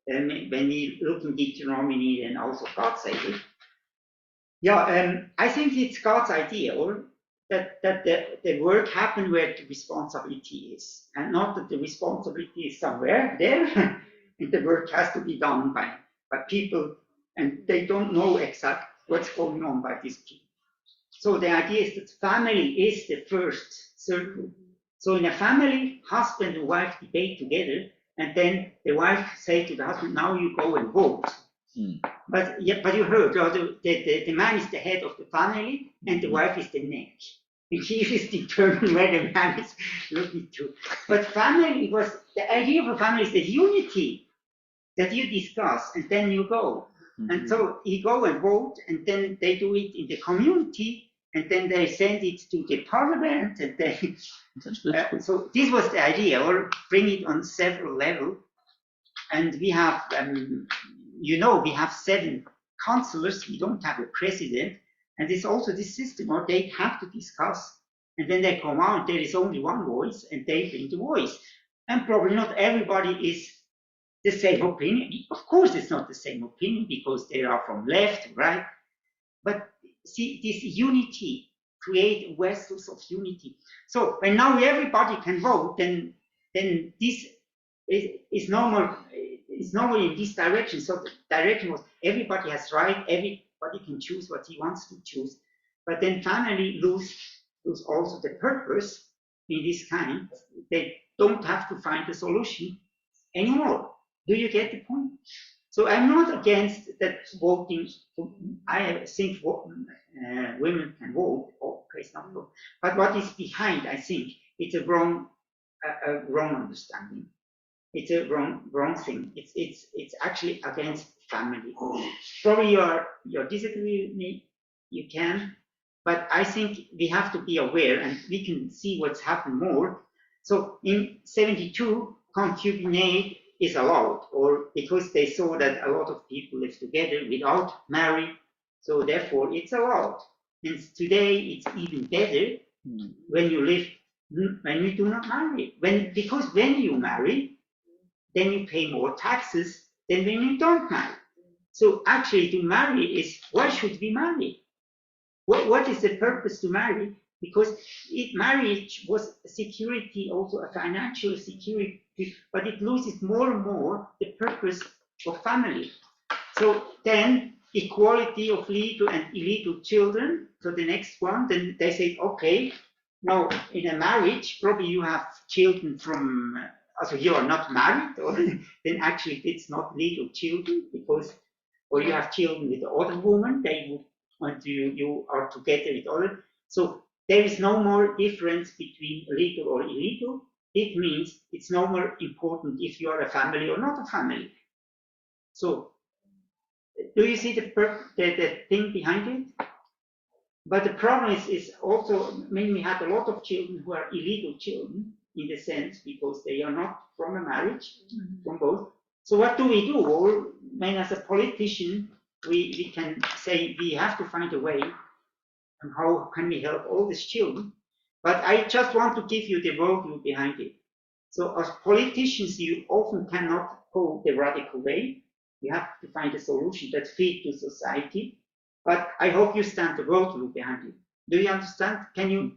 When we look in Deuteronomy, and also God said it. Yeah, I think it's God's idea, or that the work happen where the responsibility is, and not that the responsibility is somewhere there, and the work has to be done by people, and they don't know exactly what's going on by these people. So the idea is that family is the first circle. So in a family, husband and wife debate together, and then the wife say to the husband, now you go and vote. But you heard, the man is the head of the family, and the wife is the neck. And he is determined where the man is looking to. But family was, the idea of a family is the unity that you discuss, and then you go. And so you go and vote, and then they do it in the community, and then they send it to the parliament, and they. So this was the idea, or bring it on several levels. And we have, we have 7 councillors. We don't have a president, and it's also this system, or they have to discuss, and then they come out. There is only one voice, and they bring the voice. And probably not everybody is the same opinion. Of course, it's not the same opinion, because they are from left, right. But see, this unity, create vessels of unity. So when now everybody can vote, then this is normal. It's normally in this direction. So the direction was everybody has right. Everybody can choose what he wants to choose. But then finally lose also the purpose in this kind. They don't have to find a solution anymore. Do you get the point? So I'm not against that voting. I think women can vote. Okay, it's not vote. But what is behind? I think it's a wrong understanding. It's a wrong thing. It's actually against family. Probably you disagree with me. You can, but I think we have to be aware, and we can see what's happened more. So in 72, concubinage is allowed, or because they saw that a lot of people live together without marriage, so therefore it's allowed. And today it's even better when you live, when you do not marry. Because when you marry, then you pay more taxes than when you don't marry. So actually to marry is, why should we marry? What is the purpose to marry? Because marriage was a security, also a financial security, but it loses more and more the purpose of family. So then equality of legal and illegal children, so the next one, then they say, okay, now in a marriage, probably you have children from, so you are not married, or then actually it's not legal children, because, or you have children with the other woman, they would want you are together with other. So there is no more difference between legal or illegal. It means it's no more important if you are a family or not a family. So do you see the thing behind it? But the problem is also, I mean, we had a lot of children who are illegal children in the sense because they are not from a marriage, from both. So what do we do? Or, I mean, as a politician, we can say we have to find a way, and how can we help all these children? But I just want to give you the worldview behind it. So as politicians, you often cannot go the radical way. You have to find a solution that fits to society. But I hope you understand the worldview behind it. Do you understand? Can you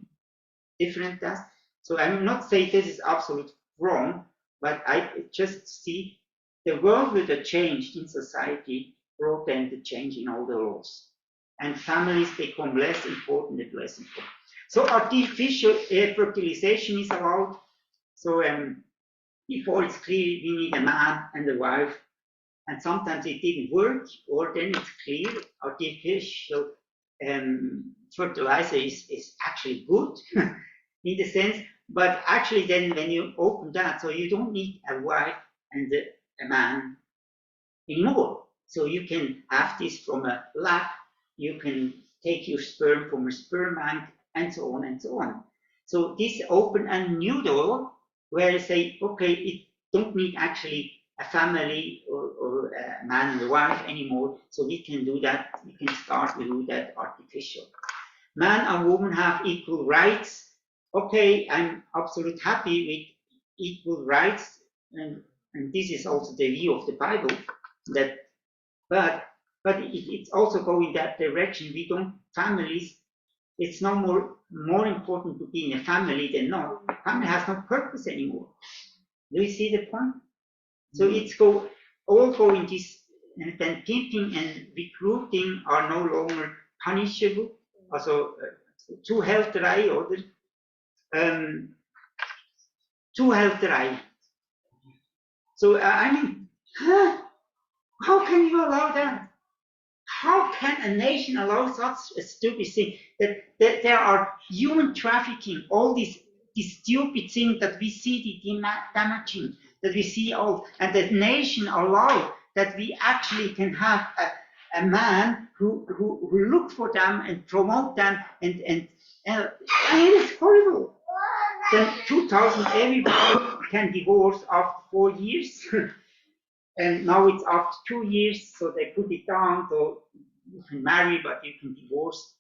differentiate that? So I'm not saying this is absolutely wrong, but I just see the worldview that changed in society brought then the change in all the laws. And families become less important and less important. So artificial fertilization is allowed. So before it's clear we need a man and a wife, and sometimes it didn't work, or then it's clear artificial fertilizer is actually good in the sense, but actually then when you open that, so you don't need a wife and a man anymore. So you can have this from a lab, you can take your sperm from a sperm bank, and so on and so on. So this open a new door where you say, okay, it don't need actually a family or a man and a wife anymore. So we can do that, we can start to do that artificial. Man and woman have equal rights. Okay, I'm absolutely happy with equal rights, and this is also the view of the Bible, that but it's also going that direction. We don't, families, it's no more important to be in a family than not. Family has no purpose anymore. Do you see the point? So it's all going this, and then pimping and recruiting are no longer punishable. Also, Zuhälterei oder Zuhälterei. So I mean, how can you allow that? How can a nation allow such a stupid thing? That there are human trafficking, all these stupid things that we see, the damaging, that we see all, and the nation allow that we actually can have a man who look for them and promote them, and I mean, it's horrible. Then 2000, everybody can divorce after 4 years. And now it's after 2 years, so they put it down, so you can marry, but you can divorce.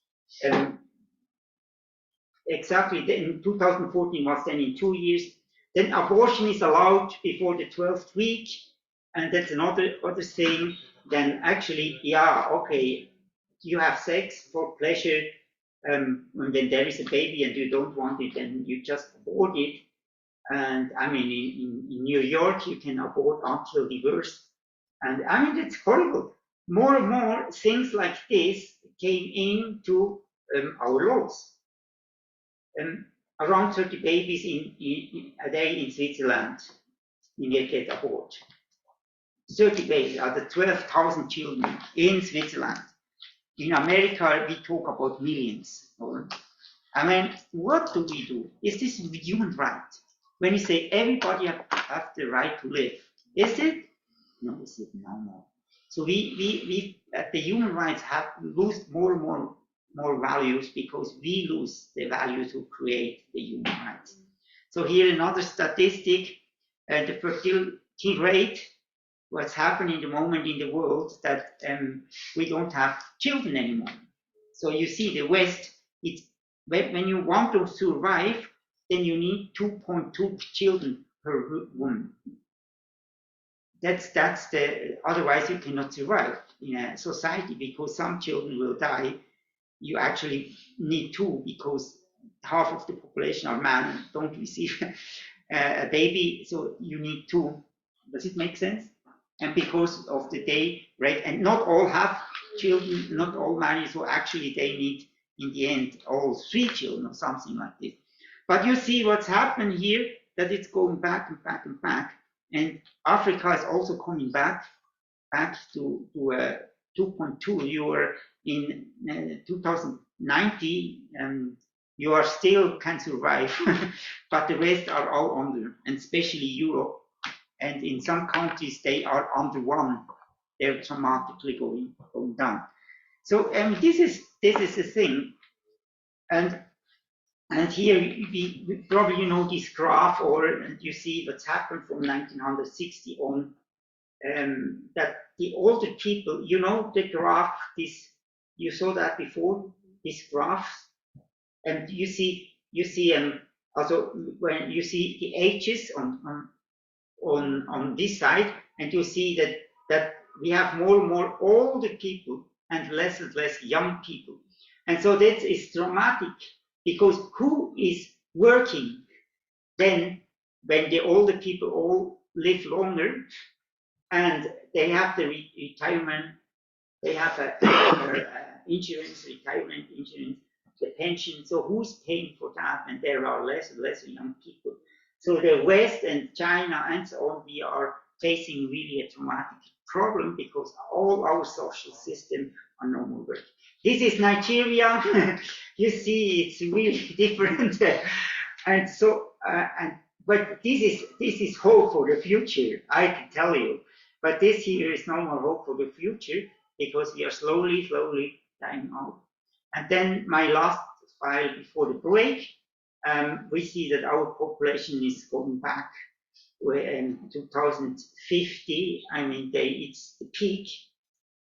Exactly, in 2014 was then in 2 years. Then abortion is allowed before the 12th week, and that's another thing. Then actually, yeah, okay, you have sex for pleasure, and then there is a baby and you don't want it, then you just abort it. And I mean, in New York, you can abort until divorce. And I mean, it's horrible. More and more things like this came into our laws. Around 30 babies in a day in Switzerland get aborted. 30 babies are the 12,000 children in Switzerland. In America, we talk about millions. I mean, what do we do? Is this a human right? When you say everybody have the right to live, is it? No, is it no more? So we the human rights have lost more and more values because we lose the values who create the human rights. So here another statistic, the the rate, what's happening in the moment in the world, that we don't have children anymore. So you see the West, it's when you want to survive, then you need 2.2 children per woman. That's the, otherwise you cannot survive in a society, because some children will die. You actually need 2, because half of the population are men, don't receive a baby, so you need 2. Does it make sense? And because of the day rate, and not all have children, not all marry, so actually they need, in the end, all 3 children or something like this. But you see what's happened here, that it's going back and back and back. And Africa is also coming back to 2.2. You were in 2090, you are still can survive, but the rest are all under, and especially Europe. And in some countries, they are under 1. They're dramatically going down. So this is the thing. And here we probably know this graph, or you see what's happened from 1960 on. That the older people, you know, the graph, this, you saw that before, this graph, and you see also when you see the ages on this side, and you see that we have more and more older people and less young people, and so that is dramatic, because who is working then when the older people all live longer? And they have the retirement, they have insurance, retirement insurance, the pension. So who's paying for that? And there are less and less young people. So the West and China and so on, we are facing really a traumatic problem, because all our social system are no more working. This is Nigeria. You see, it's really different. And so, but this is hope for the future, I can tell you. But this year is no more hope for the future, because we are slowly dying out. And then my last file before the break, we see that our population is going back in 2050. I mean, it's the peak,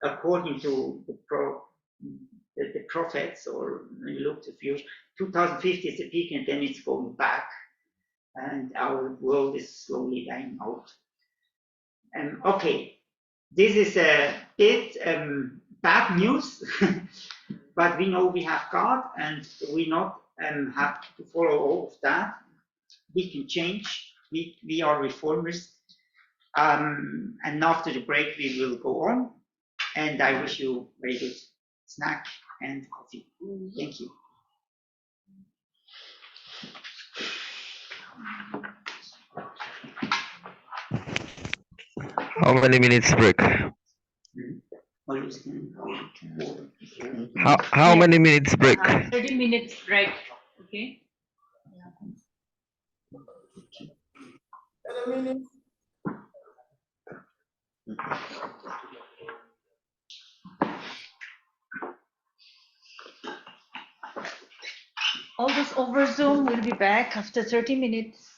according to the prophets, or when you look to the future. 2050 is the peak, and then it's going back, and our world is slowly dying out. Okay, this is a bit bad news, but we know we have God, and we not have to follow all of that. We can change. We are reformers. And after the break, we will go on. And I wish you a very good snack and coffee. Thank you. How many minutes break? How many minutes break? 30 minutes break. Okay. All those over Zoom will be back after 30 minutes.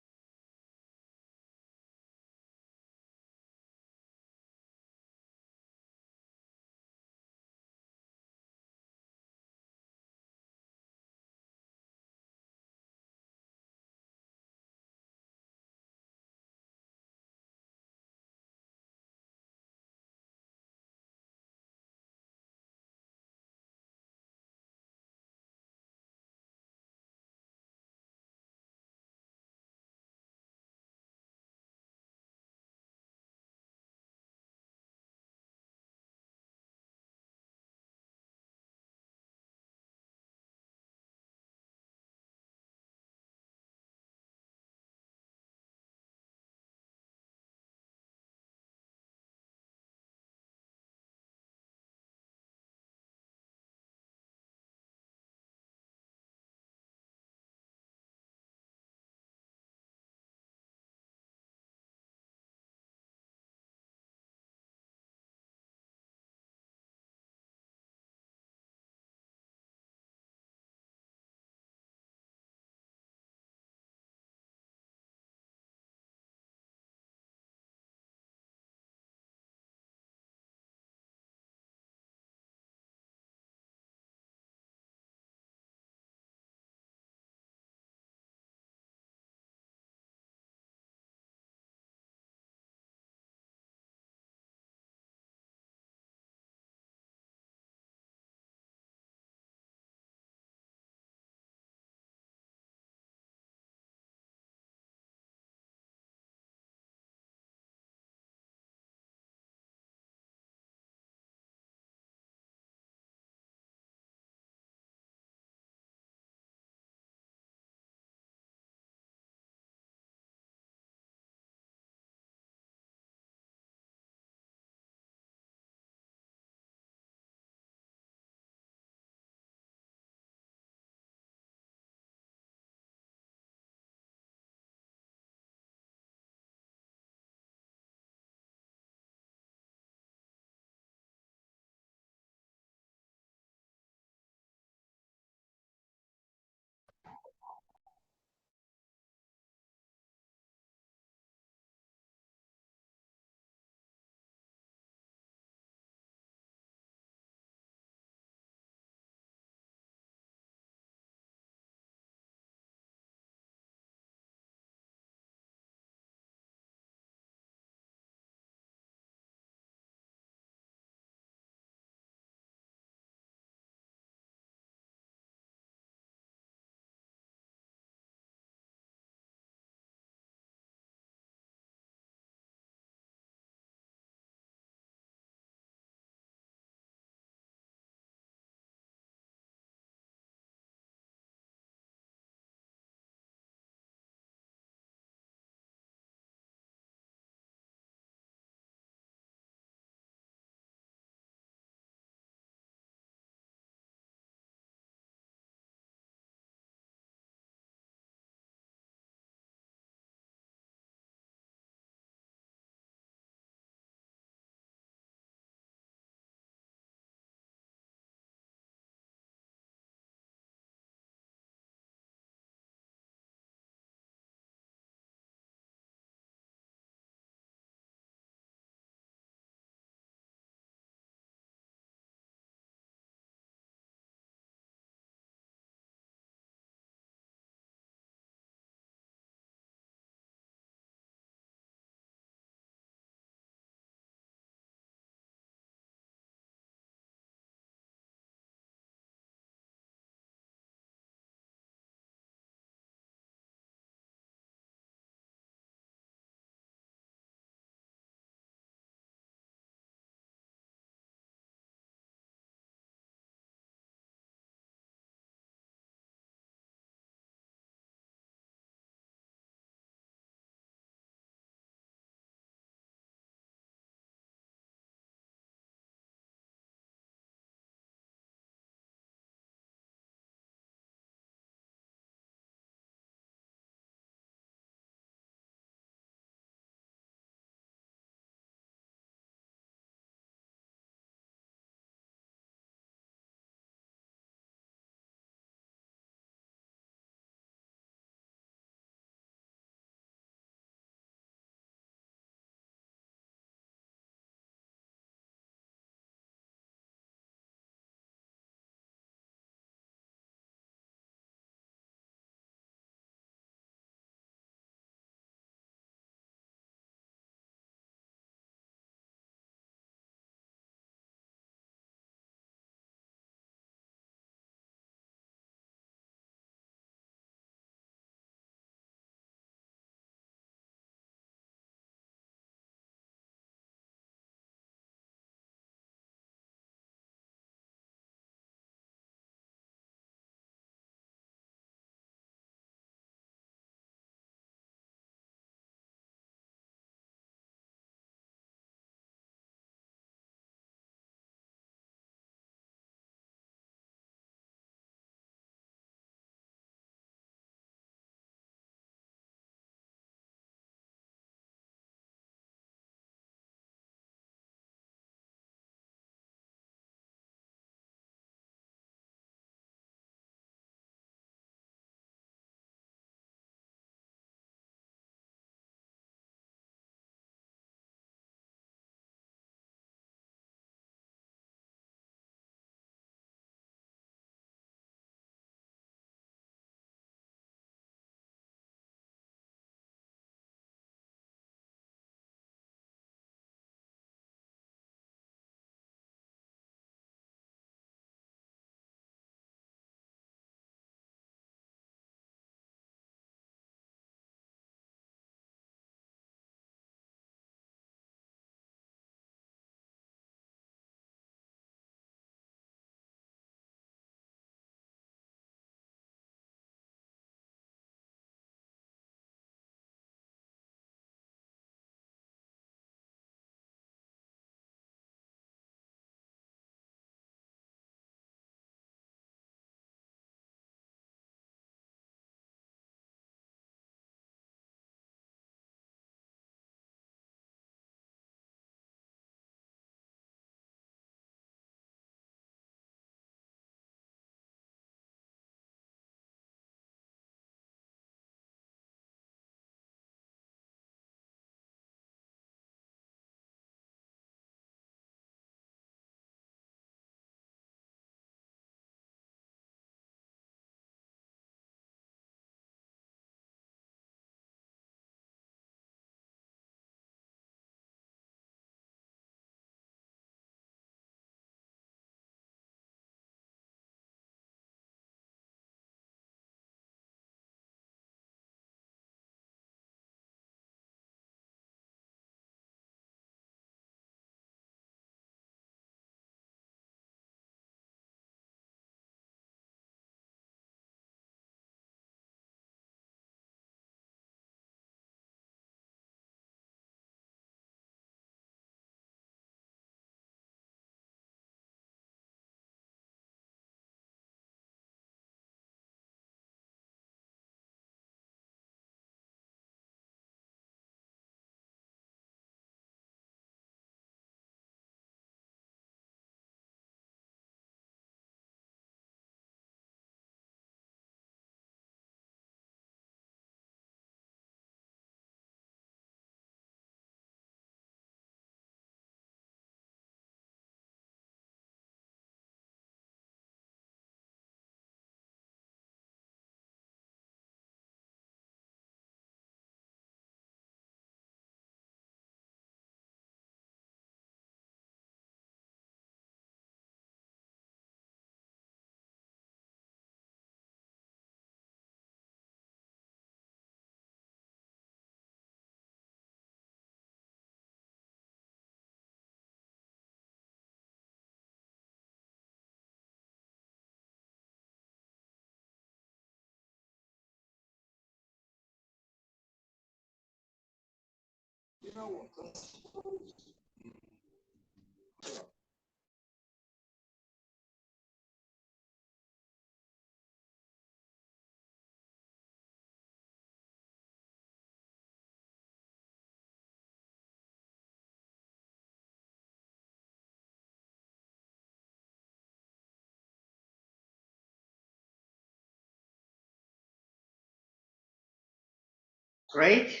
Great.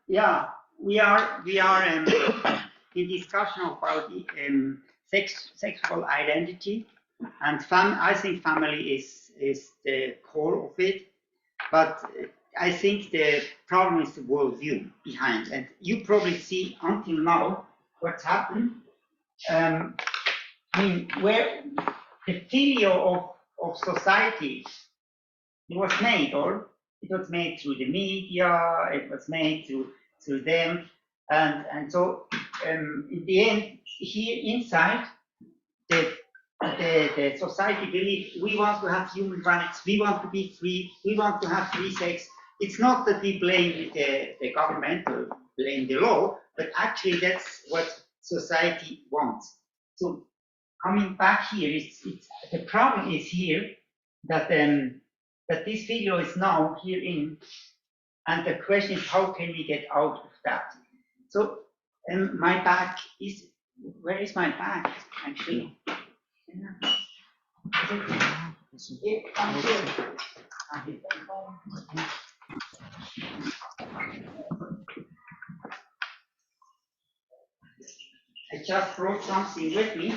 Yeah, we are in discussion about sexual identity, and I think family is the core of it. But I think the problem is the worldview behind, and you probably see until now what's happened. I mean, where the failure of society was made, or it was made through the media, it was made through them, and so in the end, here inside, the society believes we want to have human rights, we want to be free, we want to have free sex. It's not that we blame the government or blame the law, but actually that's what society wants. So coming back here, it's the problem is here that that this video is now here in, and the question is how can we get out of that? So my back is, where is my back actually? I just brought something with me.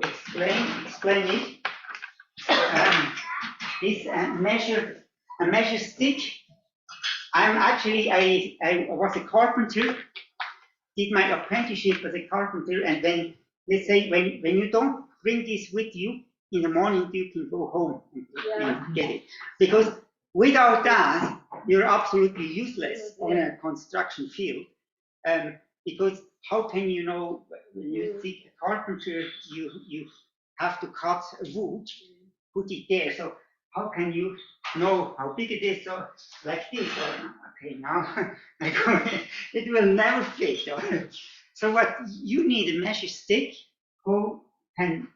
Explain it. This measure stick. I was a carpenter, did my apprenticeship as a carpenter, and then they say when you don't bring this with you in the morning, you can go home and get it. Because without that, you're absolutely useless on a construction field. Because how can you know when you think a carpenter, you have to cut a wood, put it there. So how can you know how big it is? So like this. Okay, now it will never fit. So what you need a measure stick who can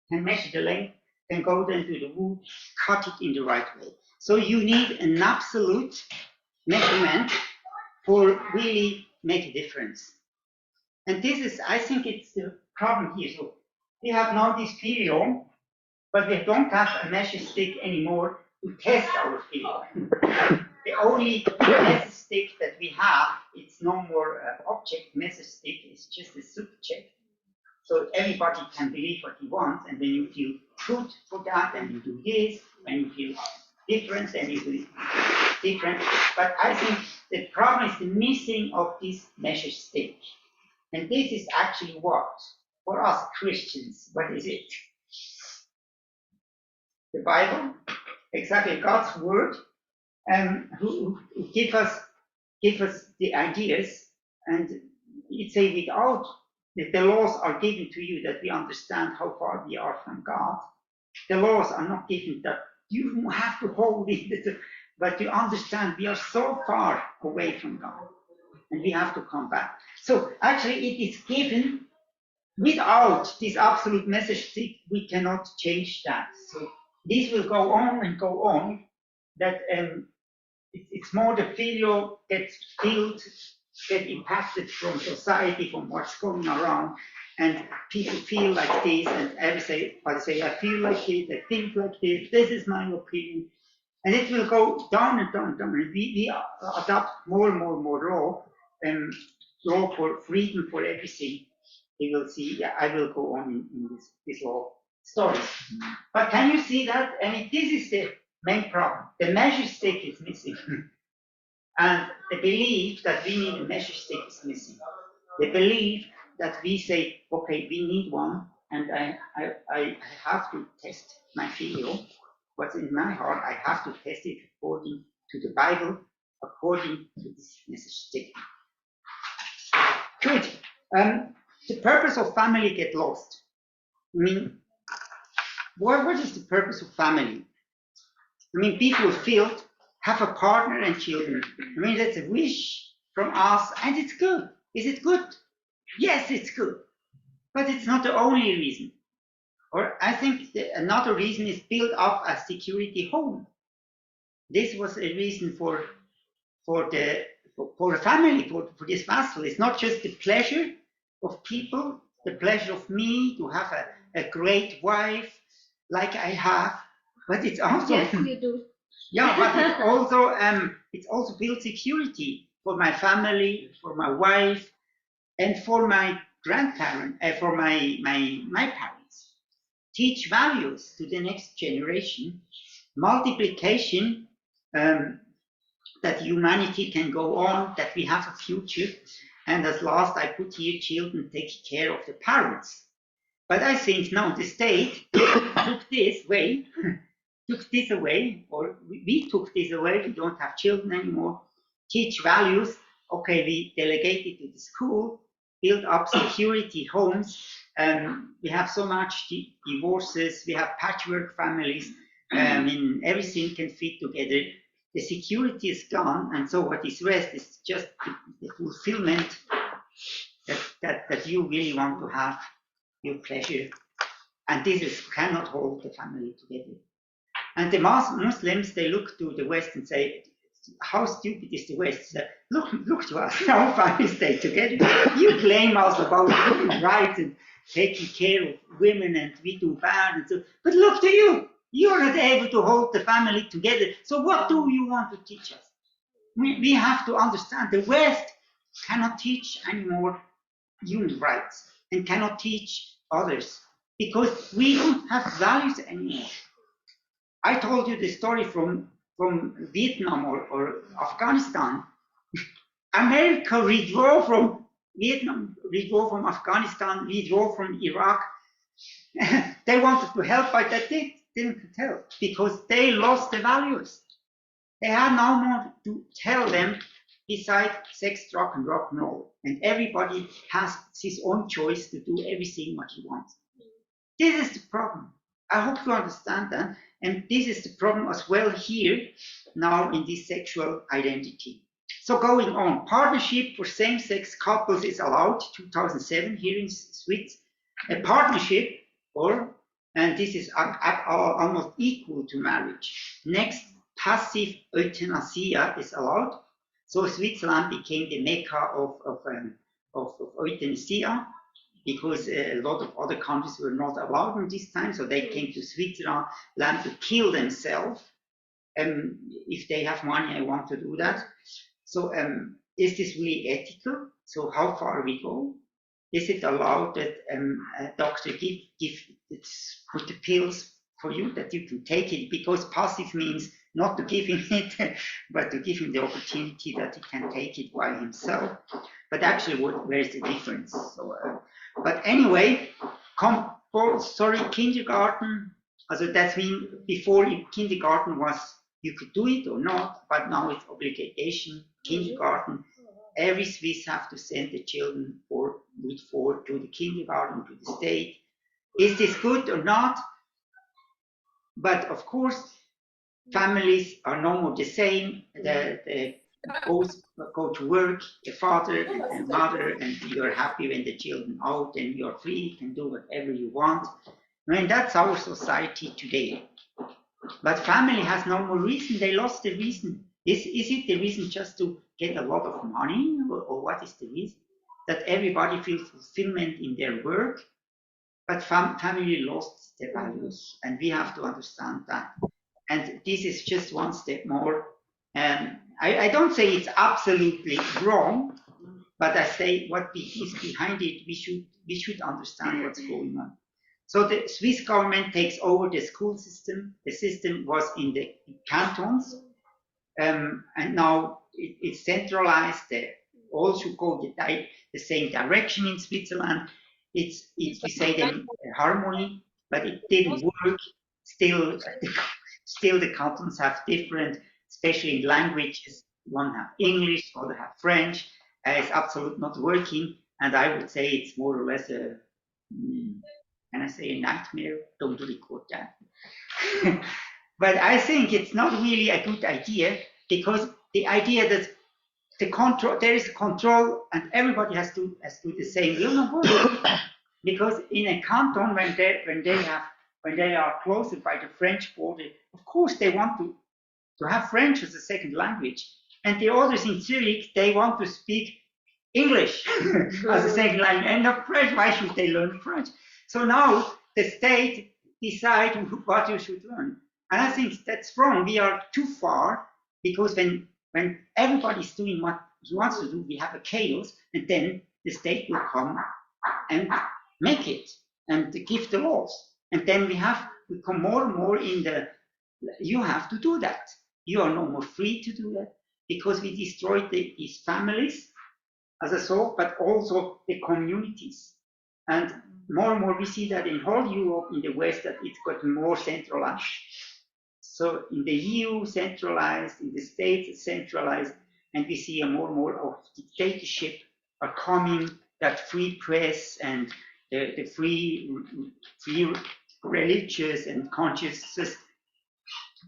measure the length, can go then to the wood, cut it in the right way. So you need an absolute measurement for really make a difference. And this is, I think it's the problem here. So we have now this video, but we don't have a measure stick anymore to test our video. The only measure stick that we have, it's no more object measure stick, it's just a subject. So everybody can believe what he wants, and then you feel good for that, and you do this, and you feel different, and you do different. But I think the problem is the missing of this measure stick. And this is actually what, for us Christians, what is it? The Bible, exactly God's word, who give us the ideas, and it say without the laws are given to you that we understand how far we are from God. The laws are not given that you have to hold it, but you understand we are so far away from God, and we have to come back. So actually, it is given. Without this absolute message stick, we cannot change that. So this will go on and go on. That it's more the failure gets filled, get impacted from society, from what's going around, and people feel like this, and everybody say, I feel like this, I think like this. This is my opinion, and it will go down and down and down. And we adopt more and more and more law for freedom for everything. You will see, I will go on in this law story. But can you see that? I mean, this is the main problem. The measure stick is missing. And the belief that we need a measure stick is missing. The belief that we say, okay, we need one, and I have to test my feel, what's in my heart, I have to test it according to the Bible, according to this measure stick. Good. The purpose of family get lost. I mean, what is the purpose of family? I mean, people feel have a partner and children. I mean, that's a wish from us, and it's good. Is it good? Yes, it's good. But it's not the only reason. Or I think another reason is build up a security home. This was a reason for a family, for this vassal. It's not just the pleasure of people, the pleasure of me to have a great wife like I have, but it's also Yes, you do. yeah, but it's also build security for my family, for my wife, and for my grandparents, for my parents. Teach values to the next generation, multiplication, that humanity can go on, that we have a future. And as last, I put here, children take care of the parents. But I think now the state took this away, or we took this away. We don't have children anymore. Teach values. Okay, we delegate it to the school, build up security homes. We have so much divorces. We have patchwork families. Everything can fit together. The security is gone, and so what is rest is just the fulfillment that you really want to have, your pleasure. And this cannot hold the family together. And the Muslims, they look to the West and say, how stupid is the West? Look to us, our families stay together. You blame us about human rights and taking care of women, and we do bad and so. But look to you. You're not able to hold the family together. So what do you want to teach us? We have to understand the West cannot teach anymore human rights and cannot teach others because we don't have values anymore. I told you the story from Vietnam or Afghanistan. America withdrew from Vietnam, withdrew from Afghanistan, withdrew from Iraq. They wanted to help, but they didn't help because they lost the values. They had no more to tell them besides sex, drug, and rock and roll. And everybody has his own choice to do everything what he wants. This is the problem. I hope you understand that. And this is the problem as well here now in this sexual identity. So going on, partnership for same-sex couples is allowed, 2007 here in Switzerland. A partnership, and this is almost equal to marriage. Next, passive euthanasia is allowed. So Switzerland became the mecca of euthanasia because a lot of other countries were not allowed in this time. So they came to Switzerland to kill themselves. If they have money, I want to do that. So is this really ethical? So how far we go? Is it allowed that a doctor put the pills for you that you can take it? Because passive means not to give him it, but to give him the opportunity that he can take it by himself. But actually, where is the difference? So, but anyway, compulsory kindergarten. Also that means before kindergarten was you could do it or not, but now it's obligation. Kindergarten. Every Swiss have to send the children with 4 to the kindergarten, to the state. Is this good or not? But of course, families are no more the same. They both go to work, the father and the mother, and you're happy when the children are out and you're free, you can do whatever you want. I mean, that's our society today. But family has no more reason. They lost the reason. Is it the reason just to get a lot of money, or what is the reason? That everybody feels fulfillment in their work, but family lost their values, and we have to understand that. And this is just one step more. I don't say it's absolutely wrong, but I say what is behind it. We should understand what's going on. So the Swiss government takes over the school system. The system was in the cantons. And now it's centralized. They all should go the same direction in Switzerland. We say then harmony, but it didn't work. Still the cantons have different, especially in languages. One have English, other have French. It's absolutely not working, and I would say it's more or less a nightmare. Don't record that. But I think it's not really a good idea because the idea that the control, there is control, and everybody has to do the same will not work. Because in a canton, when they are closer by the French border, of course they want to have French as a second language, and the others in Zurich, they want to speak English as a second language, and not French. Why should they learn French? So now the state decide what you should learn, and I think that's wrong. We are too far, because when everybody's doing what he wants to do, we have a chaos, and then the state will come and make it and give the laws, and then we come more and more in the, you have to do that. You are no more free to do that, because we destroyed these families as a whole, but also the communities. And more we see that in whole Europe, in the West, that it's got more centralized. So in the EU, centralized, in the States, centralized, and we see more and more of dictatorship are coming, that free press and the free religious and consciences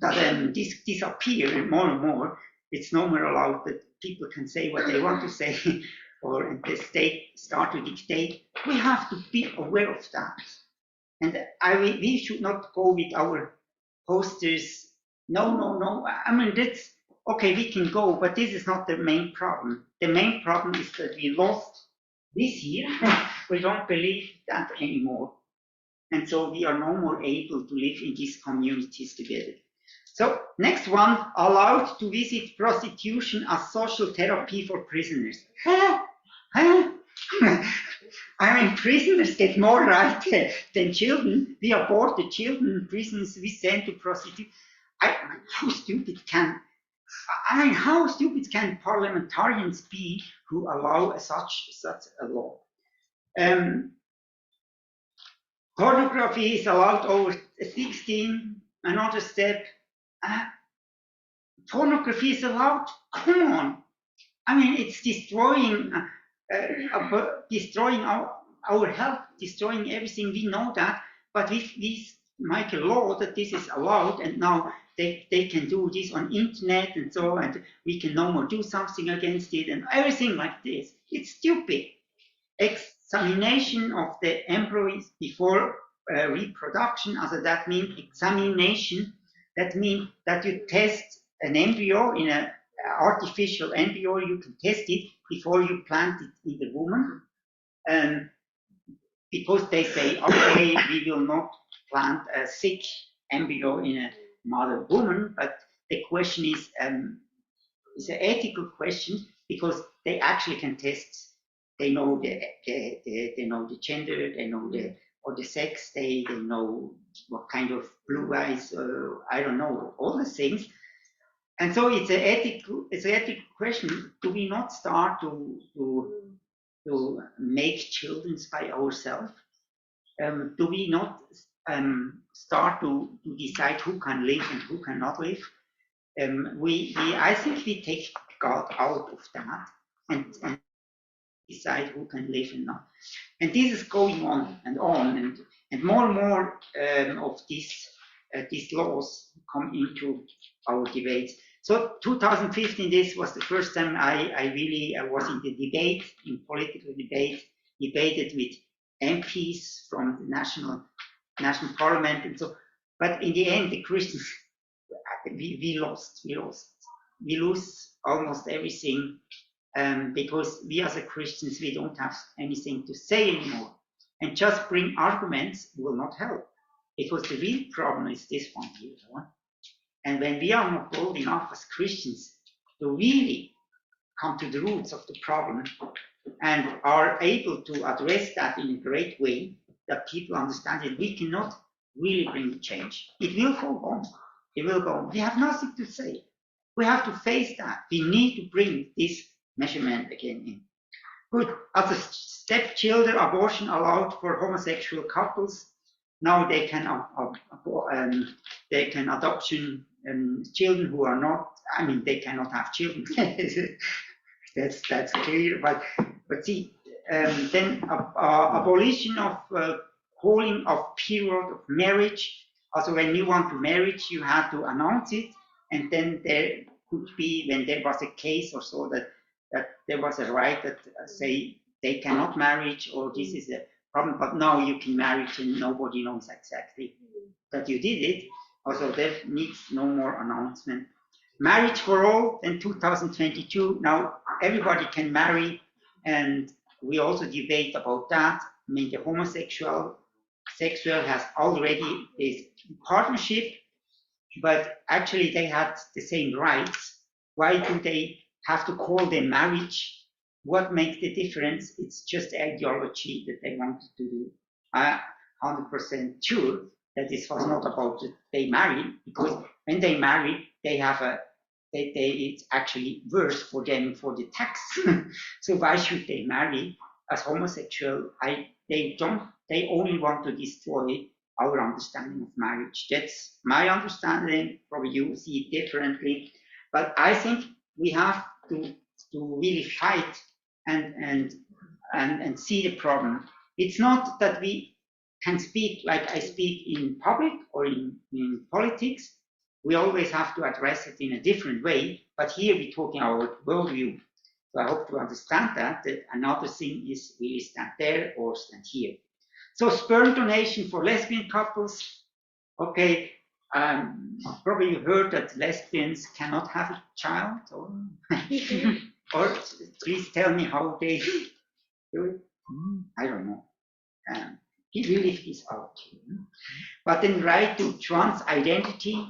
that disappear more and more. It's no more allowed that people can say what they want to say, or the state start to dictate. We have to be aware of that. And we should not go with our posters, no. I mean, that's, okay, we can go, but this is not the main problem. The main problem is that we lost this year. We don't believe that anymore. And so we are no more able to live in these communities together. So next one, allowed to visit prostitution as social therapy for prisoners. I mean, prisoners get more right than children. We abort the children in prisons, we send to prostitute. How stupid can parliamentarians be who allow such a law? Pornography is allowed over 16. Another step. Pornography is allowed. Come on. I mean, it's destroying our health, destroying everything. We know that, but with this make a law that this is allowed, and now they can do this on internet and so, and we can no more do something against it, and everything like this. It's stupid. Examination of the embryos before reproduction, also that means examination. That means that you test an embryo in an artificial embryo. You can test it before you plant it in the woman, because they say, okay, we will not plant a sick embryo in a mother woman. But the question is an ethical question, because they actually can test. They know the gender, they know the sex, they know what kind of blue eyes, I don't know, all the things. And so it's an ethical question. Do we not start to make children by ourselves? Do we not start to decide who can live and who cannot live? I think we take God out of that and decide who can live and not. And this is going on, and more and more of these laws come into our debates. So 2015, this was the first time I really was in the debate, in political debate, debated with MPs from the national parliament, and so. But in the end, the Christians, we lost. We lose almost everything. Because we as Christians, we don't have anything to say anymore. And just bring arguments will not help. Because the real problem is this one here. And when we are not bold enough as Christians to really come to the roots of the problem and are able to address that in a great way, that people understand it, we cannot really bring change. It will go on. It will go on. We have nothing to say. We have to face that. We need to bring this measurement again in. Good. As a stepchildren, abortion allowed for homosexual couples. Now they can adoption children who are not. I mean, they cannot have children. that's clear. But see, then abolition of calling of period of marriage. Also, when you want to marry, you have to announce it, and then could be when there was a case or so that there was a right that say they cannot marry or this is a problem, but now you can marry and nobody knows exactly that you did it. Also, there needs no more announcement. Marriage for all in 2022. Now everybody can marry, and we also debate about that. I mean, the sexual has already this partnership, but actually they had the same rights. Why do they have to call them marriage? What makes the difference? It's just ideology that they wanted to do. I'm 100% sure that this was not about that they marry, because when they marry, they have it's actually worse for them for the tax. So why should they marry as homosexual? They only want to destroy our understanding of marriage. That's my understanding. Probably you see it differently, but I think we have to really fight and see the problem. It's not that we can speak like I speak in public or in politics. We always have to address it in a different way, but here we're talking about worldview. So I hope to understand that another thing is really stand there or stand here. So sperm donation for lesbian couples. Okay, probably you heard that lesbians cannot have a child, or please tell me how they do it. I don't know. He will leave this out. But then right to trans identity,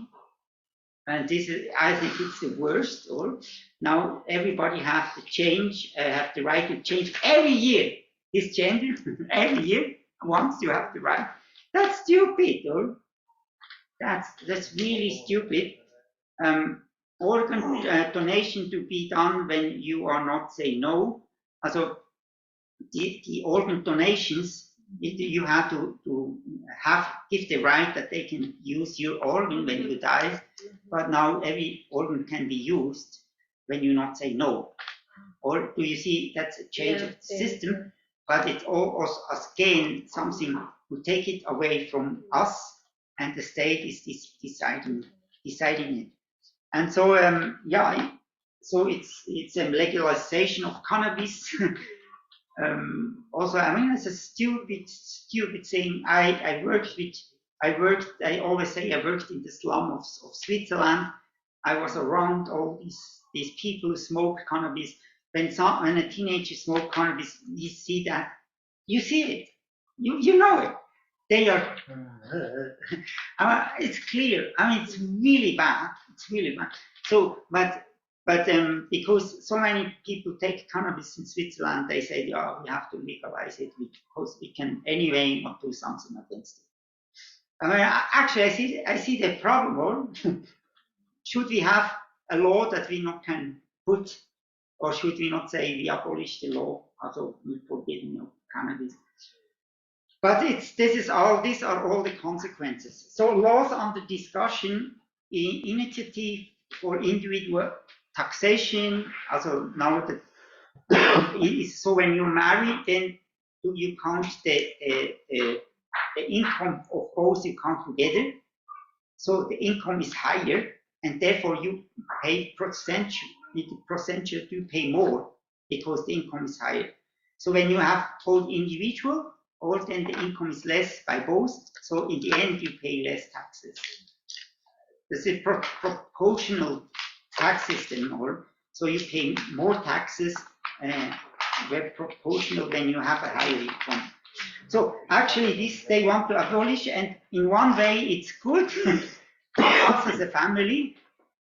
and this is, I think it's the worst. Or now everybody has to change, have the right to change every year his gender. Every year, once you have the right. That's stupid, or that's really stupid. Organ donation to be done when you are not say no. Also, the organ donations, you have to give the right that they can use your organ when you die, but now every organ can be used when you not say no. Or do you see that's a change of the system? But it's also again something to take it away from us, and the state is deciding it. And so yeah, so it's a legalization of cannabis. Also, I mean, it's a stupid thing. I always say I worked in the slum of Switzerland. I was around all these people who smoke cannabis. When a teenager smokes cannabis, you see that. You see it. You know it. They are. It's clear. I mean, it's really bad. It's really bad. So, but because so many people take cannabis in Switzerland, they say, "Yeah, we have to legalize it because we can anyway not do something against it." I mean, actually, I see the problem. Should we have a law that we not can put, or should we not say we abolish the law, also we forbid cannabis? But these are all the consequences. So laws under discussion, initiative for individual taxation. Also now so when you marry, then you count the income of both, you count together. So the income is higher, and therefore you pay percentage to pay more because the income is higher. So when you have both individual, or then the income is less by both, so in the end you pay less taxes. This is proportional tax system, or so you pay more taxes where proportional when you have a higher income. So actually this they want to abolish, and in one way it's good us as a family,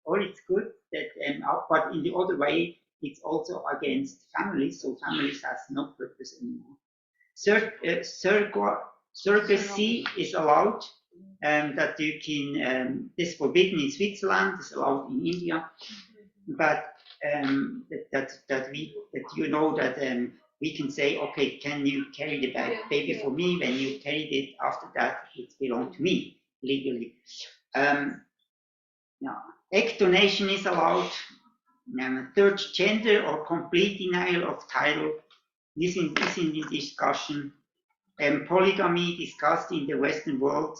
or it's good that but in the other way it's also against families, so families has no purpose anymore. Surrogacy is allowed, that you can, this is forbidden in Switzerland, it's allowed in India, but that you know that we can say, okay, can you carry the baby for me? When you carried it, after that it belongs to me legally. Egg donation is allowed. Third gender or complete denial of title. This is in the discussion. Polygamy discussed in the Western world,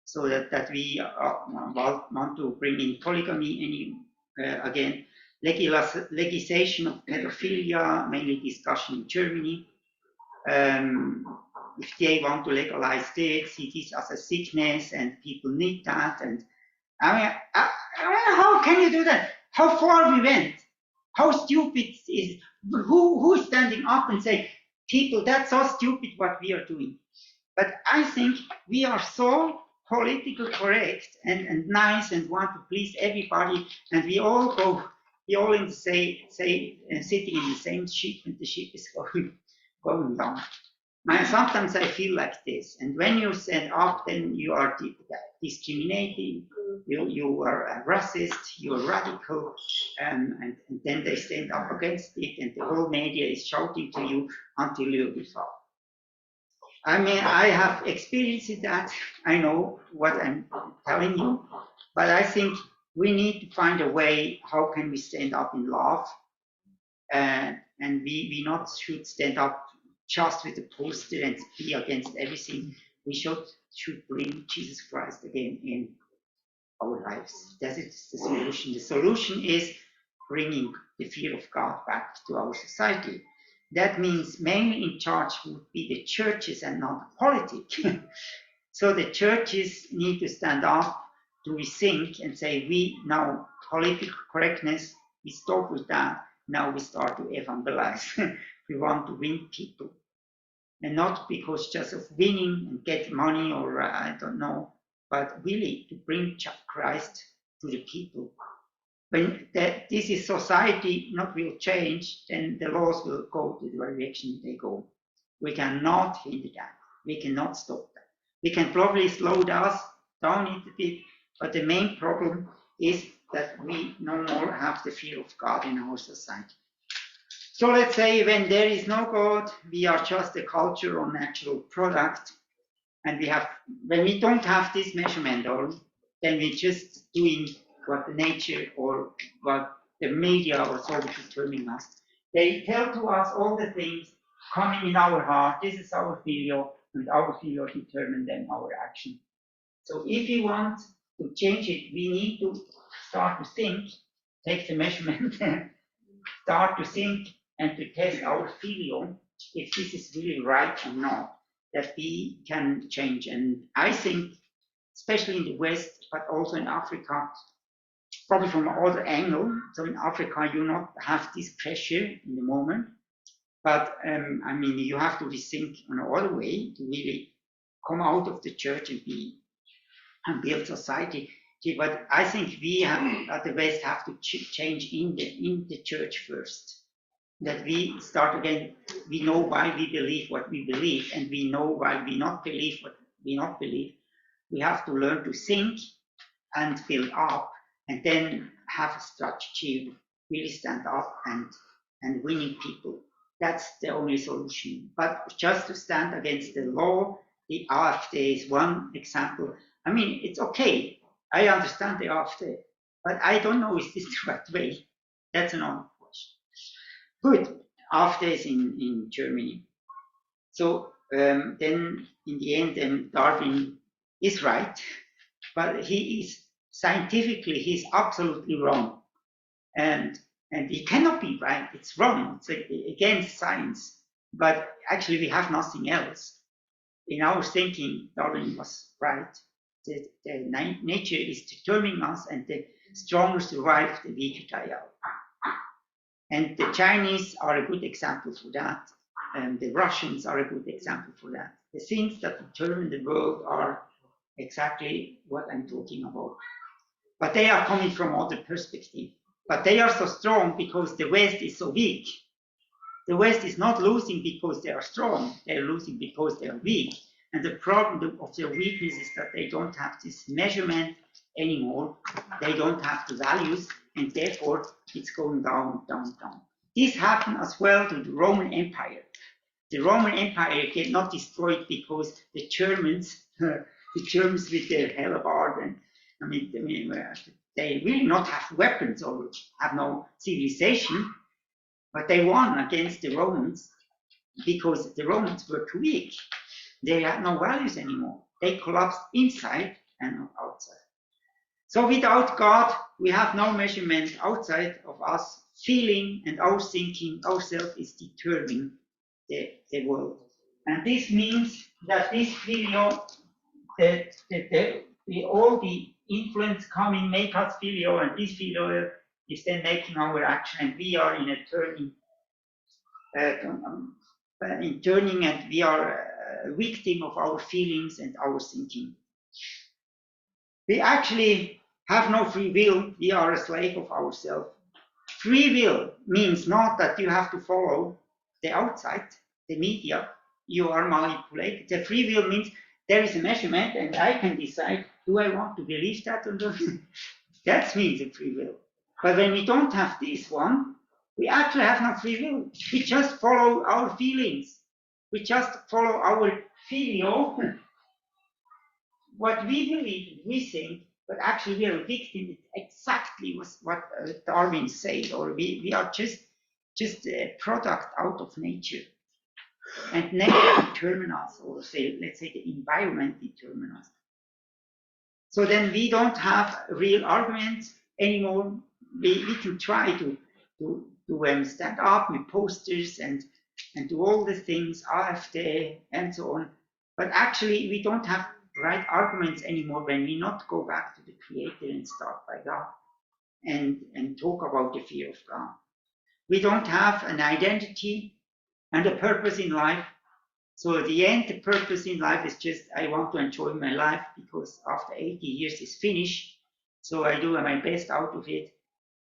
so that we want to bring in polygamy again, legislation of pedophilia, mainly discussion in Germany. If they want to legalize this, see this as a sickness and people need that. And I mean, how can you do that? How far we went? How stupid is, who is standing up and saying, people, that's so stupid what we are doing. But I think we are so politically correct and nice and want to please everybody, and we all in the sitting in the same ship, and the ship is going down. Sometimes I feel like this, and when you stand up, then you are discriminating, you are a racist, you are radical, and then they stand up against it, and the whole media is shouting to you until you give up. I mean, I have experienced that. I know what I'm telling you, but I think we need to find a way. How can we stand up in love? And we not should stand up just with a poster and be against everything. We should bring Jesus Christ again in our lives. That is the solution. The solution is bringing the fear of God back to our society. That means mainly in charge would be the churches and not politics. So the churches need to stand up to rethink and say, we now, political correctness, we stop with that. Now we start to evangelize. We want to win people. And not because just of winning and get money or I don't know, but really to bring Christ to the people. When this is society not will change, then the laws will go to the direction they go. We cannot hinder that. We cannot stop that. We can probably slow down it a bit, but the main problem is that we no more have the fear of God in our society. So let's say when there is no God, we are just a culture or natural product, and when we don't have this measurement, then we're just doing what the nature or what the media or so determine us. They tell to us all the things coming in our heart. This is our filial, and our filial determine then our action. So if you want to change it, we need to start to think, take the measurement, start to think and to test our filial, if this is really right or not, that we can change. And I think, especially in the West, but also in Africa, probably from another angle. So in Africa, you not have this pressure in the moment, but I mean, you have to rethink on another way to really come out of the church and build society. But I think we at the West have to change in the church first. That we start again. We know why we believe what we believe, and we know why we not believe what we not believe. We have to learn to think and build up, and then have a strategy, really stand up and winning people. That's the only solution. But just to stand against the law, the AfD is one example. I mean, it's okay. I understand the AfD, but I don't know is this the right way. That's another question. Good. AfD is in Germany. So then in the end, Darwin is right, but he is scientifically, he's absolutely wrong. And he cannot be right, it's wrong, it's against science. But actually we have nothing else. In our thinking, Darwin was right. The nature is determining us, and the stronger survive, the weaker die out. And the Chinese are a good example for that. And the Russians are a good example for that. The things that determine the world are exactly what I'm talking about. But they are coming from other perspective. But they are so strong because the West is so weak. The West is not losing because they are strong. They are losing because they are weak. And the problem of their weakness is that they don't have this measurement anymore. They don't have the values, and therefore it's going down, down, down. This happened as well to the Roman Empire. The Roman Empire get not destroyed because the Germans with their hellebards, and I mean, they really not have weapons or have no civilization, but they won against the Romans because the Romans were too weak. They had no values anymore. They collapsed inside and not outside. So without God, we have no measurement outside of us. Feeling and our thinking, ourself is determining the world. And this means that this filio, all the influence coming make us filio, and this filio is then making our action, and we are in a turning, and we are a victim of our feelings and our thinking. We actually have no free will, we are a slave of ourselves. Free will means not that you have to follow the outside, the media, you are manipulated. The free will means there is a measurement and I can decide, do I want to believe that or not? That means a free will. But when we don't have this one, we actually have no free will. We just follow our feelings. We just follow our filio, what we believe, we think, but actually we are a victim. Exactly was what Darwin said, or we are just a product out of nature. And nature determines us, or say, let's say the environment determines us. So then we don't have real arguments anymore. We can try to stand up with posters and do all the things, AfD and so on. But actually we don't have right arguments anymore when we not go back to the Creator and start by God and talk about the fear of God. We don't have an identity and a purpose in life. So at the end, the purpose in life is just, I want to enjoy my life because after 80 years is finished. So I do my best out of it.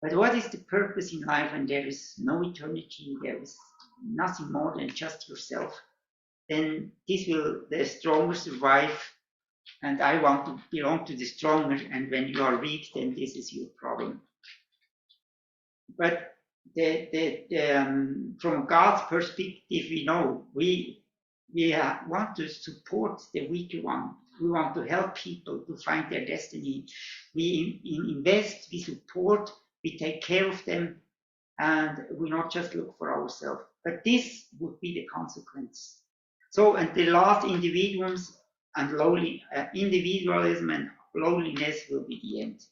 But what is the purpose in life? And there is no eternity, there is nothing more than just yourself. Then the stronger survive. And I want to belong to the stronger. And when you are weak, then this is your problem. But from God's perspective, we know we want to support the weaker one. We want to help people to find their destiny. We invest, we support, we take care of them, and we not just look for ourselves. But this would be the consequence. So, and the last individualism and individualism and loneliness will be the end.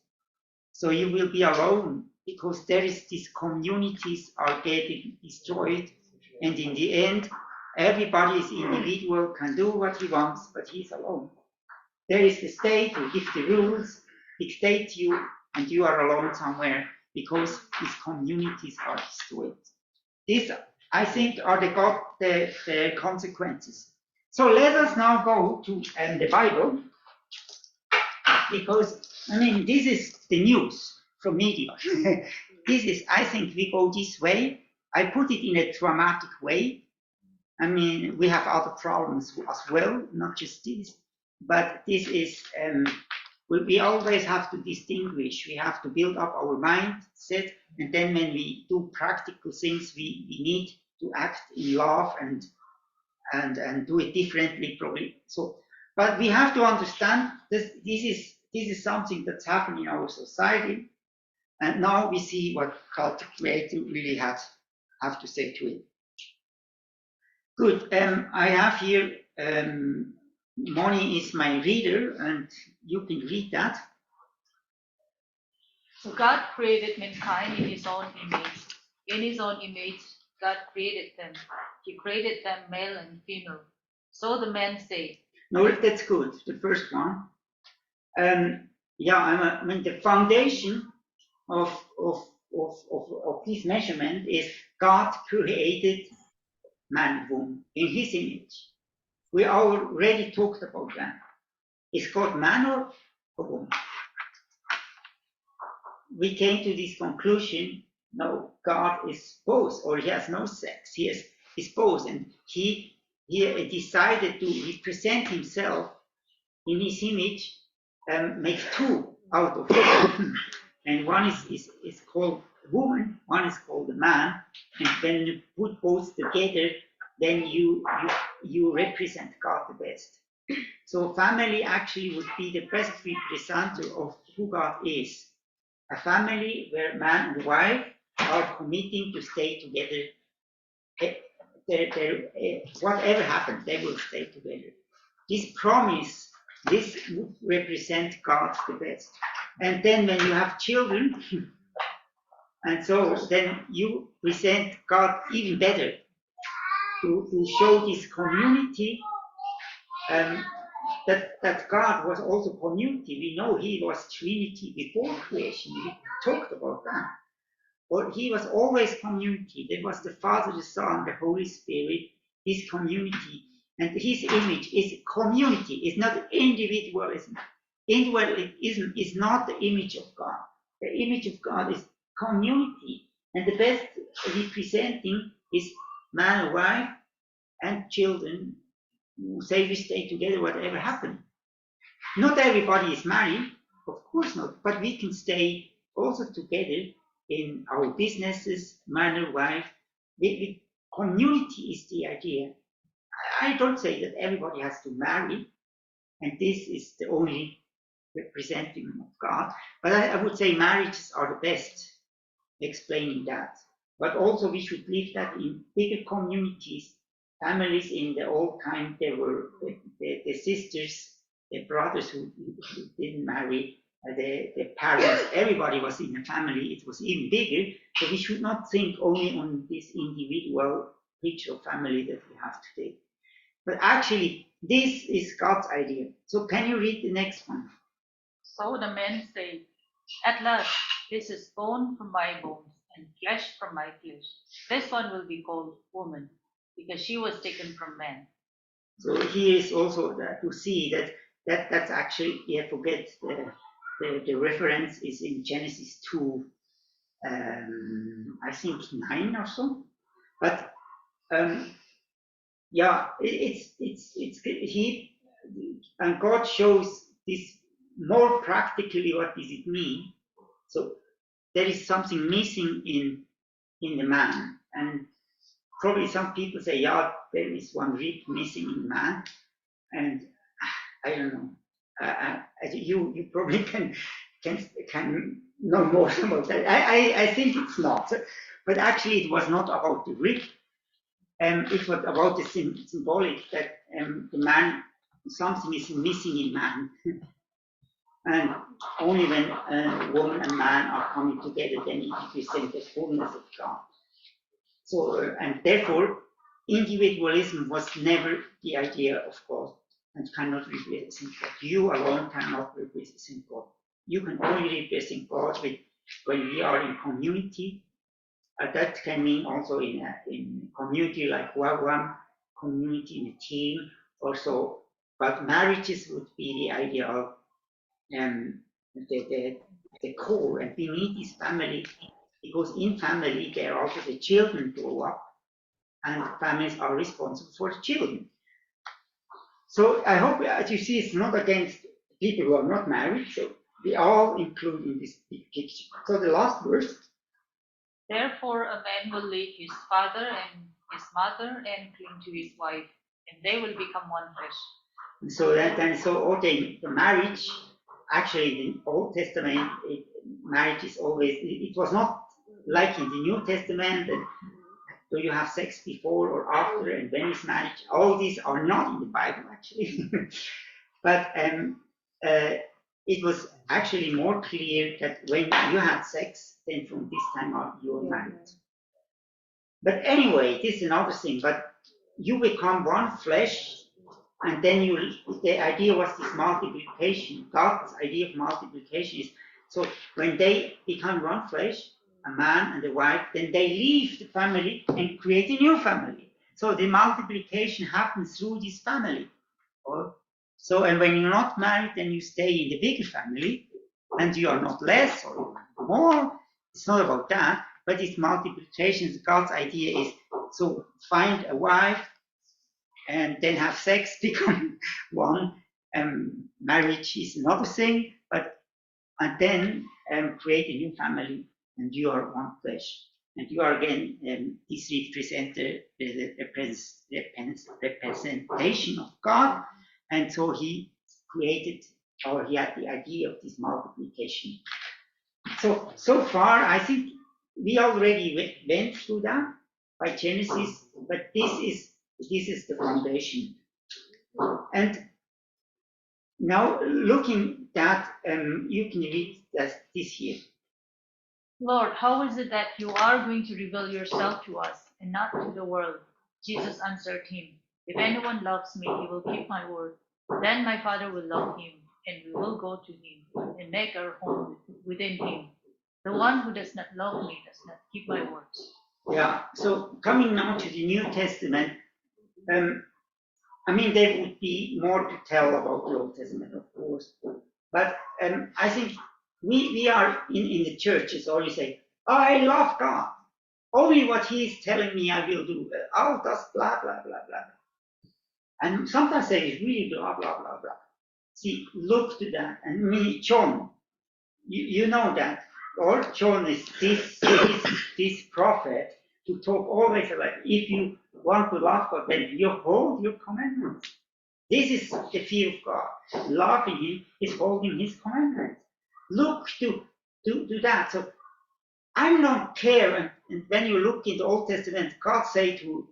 So you will be alone because there is these communities are getting destroyed, and in the end, everybody is individual, can do what he wants, but he's alone. There is the state who gives the rules, dictates you, and you are alone somewhere because these communities are destroyed. These, I think, are the consequences. So let us now go to the Bible, because, I mean, this is the news from media. This is, I think we go this way. I put it in a dramatic way. I mean, we have other problems as well, not just this. But this is, we always have to distinguish. We have to build up our mindset. And then when we do practical things, we need to act in love and do it differently, probably. So, but we have to understand this is something that's happening in our society. And now we see what God the Creator really have to say to it. Good. I have here, Moni is my reader, and you can read that. So God created mankind in his own image. In his own image, God created them. He created them male and female. So the men say. No, that's good. The first one. Yeah, I mean the foundation of this measurement is God created man and woman in his image. We already talked about that. Is God man or woman? We came to this conclusion, no, God is both, or he has no sex. He is both, and he decided to represent himself in his image, makes two out of it. And one is called woman, one is called a man. And when you put both together, then you represent God the best. So family actually would be the best representative of who God is. A family where man and wife are committing to stay together. Whatever happens, they will stay together. This promise, this would represent God the best. And then when you have children, and so then you present God even better to show this community, that God was also community. We know he was Trinity before creation. We talked about that. But he was always community. There was the Father, the Son, the Holy Spirit, his community. And his image is community, it's not individualism. Individualism is not the image of God. The image of God is community. And the best representing is man and wife and children who say we stay together whatever happens. Not everybody is married, of course not, but we can stay also together in our businesses, man and wife. Community is the idea. I don't say that everybody has to marry, and this is the only representing of God, but I would say marriages are the best explaining that. But also we should live that in bigger communities, families in the old time, there were the sisters, the brothers who didn't marry, the parents, everybody was in a family, it was even bigger, so we should not think only on this individual picture of family that we have today. But actually, this is God's idea. So can you read the next one? So the men say, at last, this is bone from my bones and flesh from my flesh. This one will be called woman, because she was taken from man. So here is also to see that's actually, yeah, forget the reference is in Genesis 2, I think 9 or so. But yeah, it's he, and God shows this more practically. What does it mean? So there is something missing in the man, and probably some people say, yeah, there is one rib missing in man, and I don't know. You probably can know more about that. I think it's not, but actually it was not about the rib. It was about the symbolic that the man, something is missing in man. And only when woman and man are coming together, then it represents the fullness of God. So, and therefore, individualism was never the idea of God and cannot represent God. You alone cannot represent God. You can only represent God when we are in community. That can mean also in community like Wagwan, community in a team also. But marriages would be the idea of the core, and we need this family because in family there are also the children grow up, and families are responsible for the children. So I hope, as you see, it's not against people who are not married. So we all include in this big picture. So the last verse. Therefore, a man will leave his father and his mother and cling to his wife, and they will become one flesh. So okay, the marriage, actually, in the Old Testament, marriage is always, it was not like in the New Testament, that do you have sex before or after, and when is marriage? All these are not in the Bible, actually. But it was actually more clear that when you had sex, then from this time on you are married. But anyway, this is another thing. But you become one flesh, and then the idea was this multiplication. God's idea of multiplication is, so when they become one flesh, a man and a wife, then they leave the family and create a new family. So the multiplication happens through this family. So, and when you're not married, then you stay in the bigger family, and you are not less or more. It's not about that, but it's multiplication. God's idea is, so find a wife and then have sex, become one. Marriage is another thing, and then create a new family, and you are one flesh. And you are again, this represents the representation of God. And so he created, or he had the idea of this multiplication. So far, I think we already went through that by Genesis, but this is the foundation. And Now, looking at, you can read this here. Lord, how is it that you are going to reveal yourself to us and not to the world? Jesus answered him, if anyone loves me, he will keep my word. Then my Father will love him, and we will go to him and make our home within him. The one who does not love me does not keep my words. Yeah, so coming now to the New Testament, I mean, there would be more to tell about the Old Testament, of course. But I think we are in the churches always say, oh, I love God. Only what he is telling me I will do. All das blah, blah, blah, blah. And sometimes they really blah, blah, blah, blah. See, look to that. And me, John, you know that. Lord John is this prophet to talk always about if you want to love God, then you hold your commandments. This is the fear of God. Loving him is holding his commandments. Look to that. So I don't care. And when you look in the Old Testament, God say to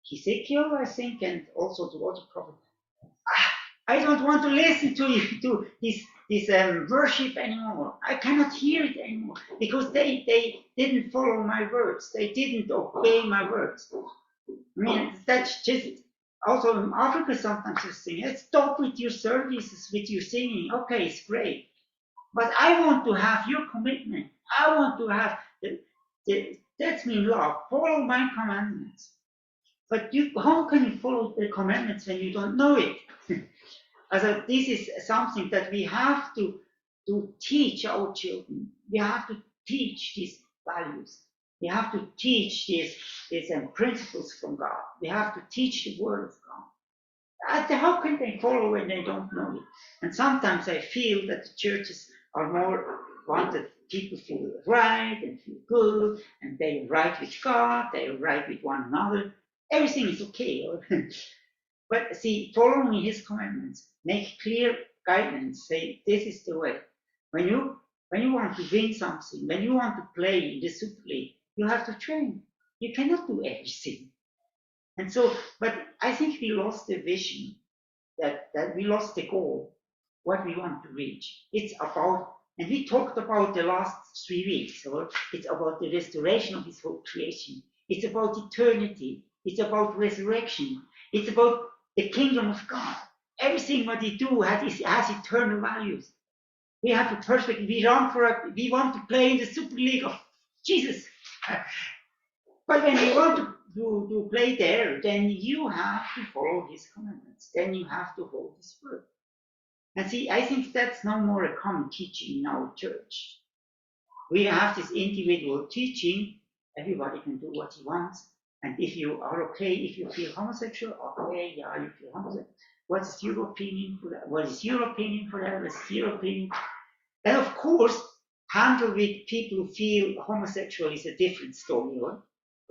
Ezekiel, I think, and also to other prophets, I don't want to listen to this worship anymore. I cannot hear it anymore because they didn't follow my words. They didn't obey my words. I mean, that's just also in Africa sometimes you sing. Stop with your services, with your singing. Okay, it's great, but I want to have your commitment. I want to have that's mean love. Follow my commandments. But how can you follow the commandments when you don't know it? So this is something that we have to teach our children. We have to teach these values. We have to teach these principles from God. We have to teach the word of God. How can they follow when they don't know it? And sometimes I feel that the churches are more wanted people feel right and feel good, and they are right with God, they are right with one another. Everything is okay. But see, following his commandments, make clear guidance, say this is the way. When you want to win something, when you want to play in the Super League, you have to train. You cannot do everything. And so, but I think we lost the vision, that we lost the goal, what we want to reach. It's about, and we talked about the last 3 weeks, or it's about the restoration of this whole creation. It's about eternity. It's about resurrection. It's about the kingdom of God. Everything what we do has eternal values. We have a perspective. We want to play in the Super League of Jesus. But when you want to play there, then you have to follow his commandments. Then you have to hold his word. And see, I think that's no more a common teaching in our church. We have this individual teaching. Everybody can do what he wants. And if you are okay, if you feel homosexual, okay, yeah, you feel homosexual. What is your opinion for that? What is your opinion for that? What is your opinion? And of course, handle with people who feel homosexual is a different story. Right?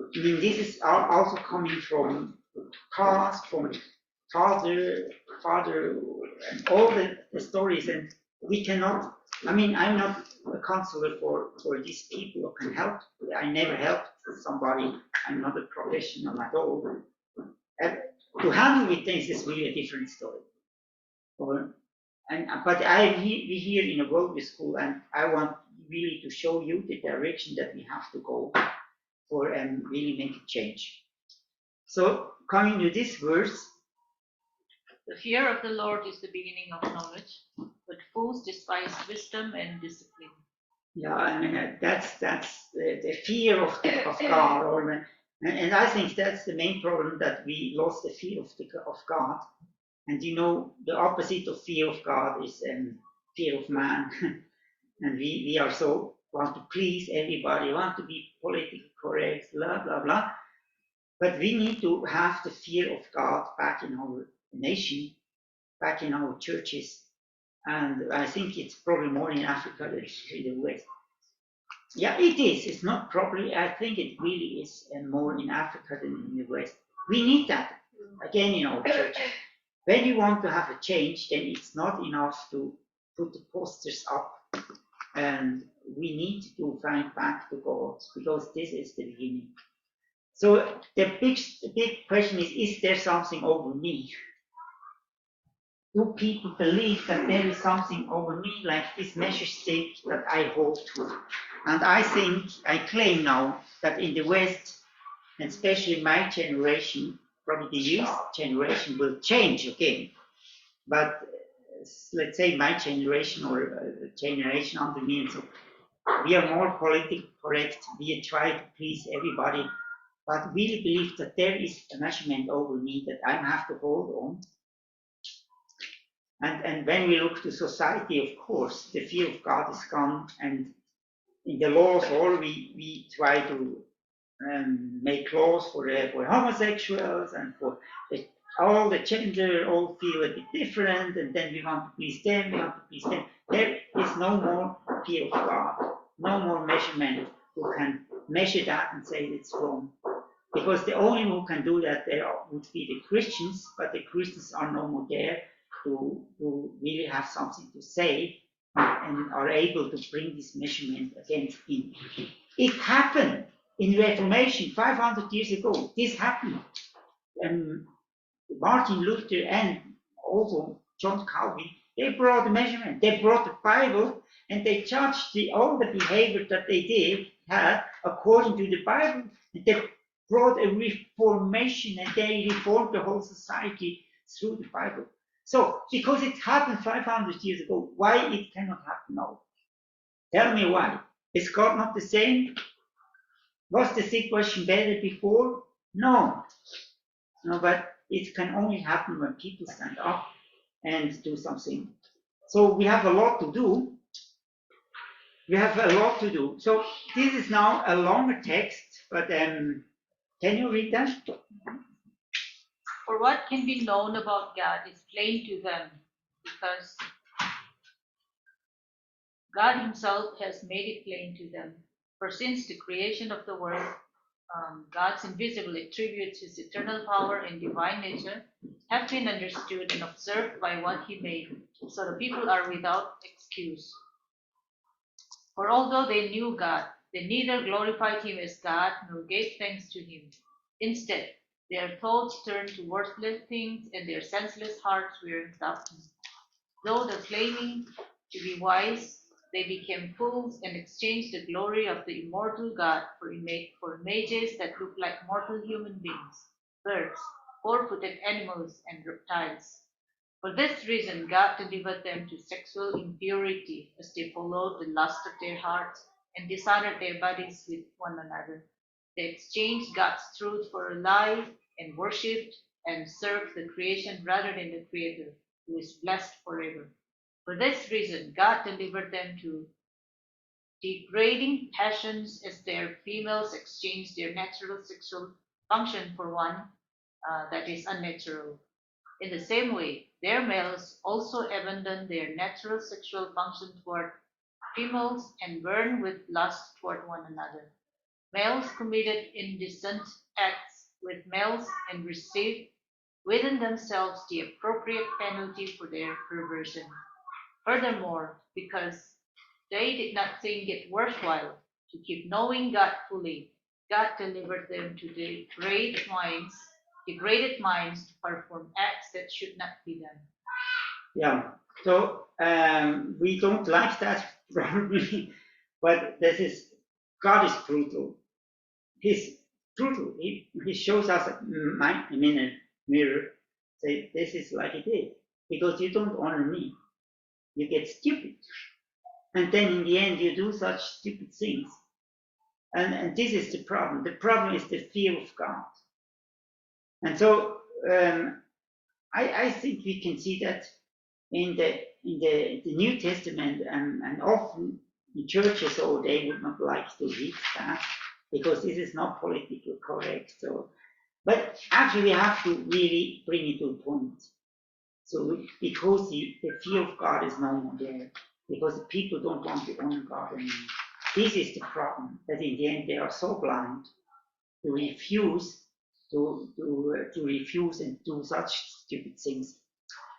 I mean, this is also coming from past, from father, and all the stories. And we cannot, I mean, I'm not a counselor for these people who can help. I never helped somebody. I'm not a professional at all. To handle with things is really a different story. But we here in a worldview school, and I want really to show you the direction that we have to go for and really make a change. So coming to this verse. The fear of the Lord is the beginning of knowledge, but fools despise wisdom and discipline. Yeah, I mean, that's the fear of God, and I think that's the main problem, that we lost the fear of God. And you know, the opposite of fear of God is fear of man. And we are so want to please everybody, want to be politically correct, blah blah blah. But we need to have the fear of God back in our nation, back in our churches. And I think it's probably more in Africa than in the West. Yeah, it is. It's not probably. I think it really is more in Africa than in the West. We need that again in our churches. When you want to have a change, then it's not enough to put the posters up, and we need to find back to God, because this is the beginning. So the big question is there something over me? do people believe that there is something over me, like this measure stick that I hold to? And I think, I claim now that in the West, and especially my generation, probably the youth generation will change again. But let's say my generation or generation under me, and so we are more politically correct. We try to please everybody, but really believe that there is a measurement over me that I have to hold on. And when we look to society, of course, the fear of God is gone, and in the laws, all we try to make laws for homosexuals and for all the gender, all feel a bit different, and then we want to please them, we want to please them. There is no more fear of God, no more measurement who can measure that and say it's wrong. Because the only who can do that there would be the Christians, but the Christians are no more there who really have something to say and are able to bring this measurement against him. It happened in Reformation 500 years ago. This happened. Martin Luther and also John Calvin, they brought the measurement. They brought the Bible and they judged all the behavior that they had according to the Bible. And they brought a reformation and they reformed the whole society through the Bible. So, because it happened 500 years ago, why it cannot happen now? Tell me why. Is God not the same? Was the situation better before? No. No, but it can only happen when people stand up and do something. So we have a lot to do. So this is now a longer text, but can you read that? For what can be known about God is plain to them, because God himself has made it plain to them. For since the creation of the world, God's invisible attributes, his eternal power and divine nature, have been understood and observed by what he made, so the people are without excuse. For although they knew God, they neither glorified him as God nor gave thanks to him. Instead, their thoughts turned to worthless things, and their senseless hearts were in darkness. Though the claiming to be wise, they became fools and exchanged the glory of the immortal God for images that look like mortal human beings, birds, four-footed animals, and reptiles. For this reason, God delivered them to sexual impurity as they followed the lust of their hearts and dishonored their bodies with one another. They exchanged God's truth for a lie and worshipped and served the creation rather than the Creator, who is blessed forever. For this reason, God delivered them to degrading passions as their females exchanged their natural sexual function for one that is unnatural. In the same way, their males also abandoned their natural sexual function toward females and burned with lust toward one another. Males committed indecent acts with males and received within themselves the appropriate penalty for their perversion. Furthermore, because they did not think it worthwhile to keep knowing God fully, God delivered them to degraded minds to perform acts that should not be done. Yeah, so we don't like that probably, but God is brutal. He's brutal. He shows us in a mirror, say, this is like it is, because you don't honor me. You get stupid. And then in the end, you do such stupid things. And this is the problem. The problem is the fear of God. And so I think we can see that in the New Testament, and often in churches, so they would not like to read that because this is not politically correct. So, but actually, we have to really bring it to a point. So, because the fear of God is no more there, because people don't want to honor God anymore. This is the problem, that in the end they are so blind to refuse to refuse and do such stupid things.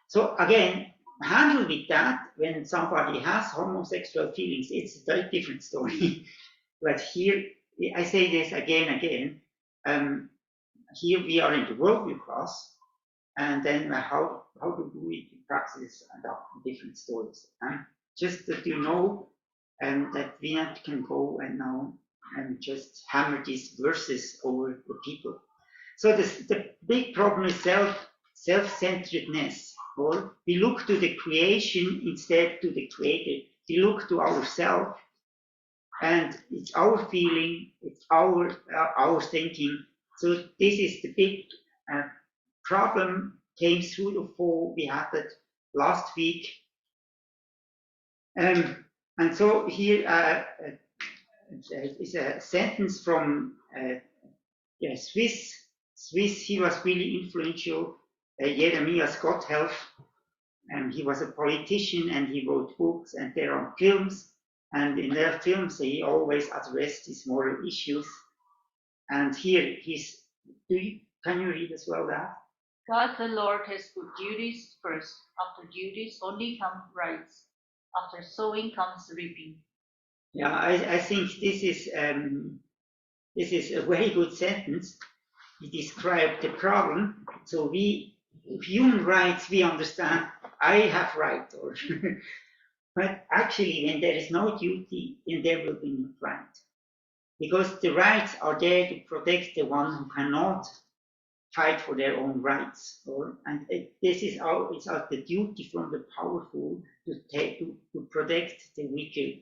So again, handle with that when somebody has homosexual feelings, it's a very different story. But here, I say this again. Here we are in the worldview class, and then how to do it in practice and different stories. Just that you know, that we not can go and now and just hammer these verses over the people. So the big problem is self-centeredness, or we look to the creation instead to the creator. We look to ourselves, and it's our feeling, it's our thinking. So this is the big problem came through the fall. We had that last week. And so here is a sentence from Swiss. He was really influential. Jeremias Gotthelf, and he was a politician, and he wrote books, and there are films, and in their films he always addressed these moral issues. And here can you read as well that? God the Lord has put duties first. After duties only come rights. After sowing comes reaping. Yeah, I think this is a very good sentence. It describes the problem. So human rights, we understand, I have right, or but actually when there is no duty, then there will be no right. Because the rights are there to protect the one who cannot fight for their own rights. This is the duty from the powerful to protect the weaker.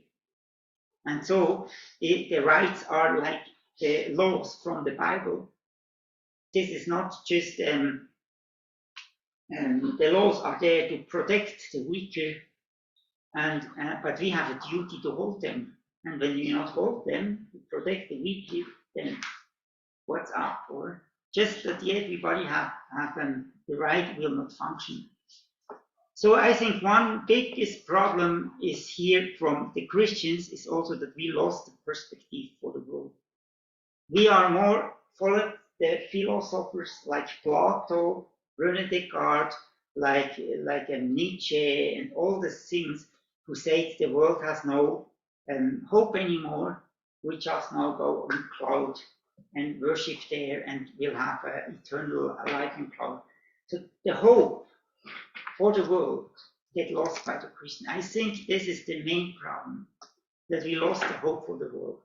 And so the rights are like the laws from the Bible. This is not just the laws are there to protect the weaker, but we have a duty to hold them. And when we not hold them to protect the weaker, then what's up? Or just that everybody have the right will not function. So I think one biggest problem is here from the Christians is also that we lost the perspective for the world. We are more followed the philosophers like Plato, René Descartes, like Nietzsche, and all the things who say the world has no hope anymore. We just now go on cloud and worship there, and we'll have eternal life in cloud. So the hope for the world get lost by the Christian. I think this is the main problem, that we lost the hope for the world.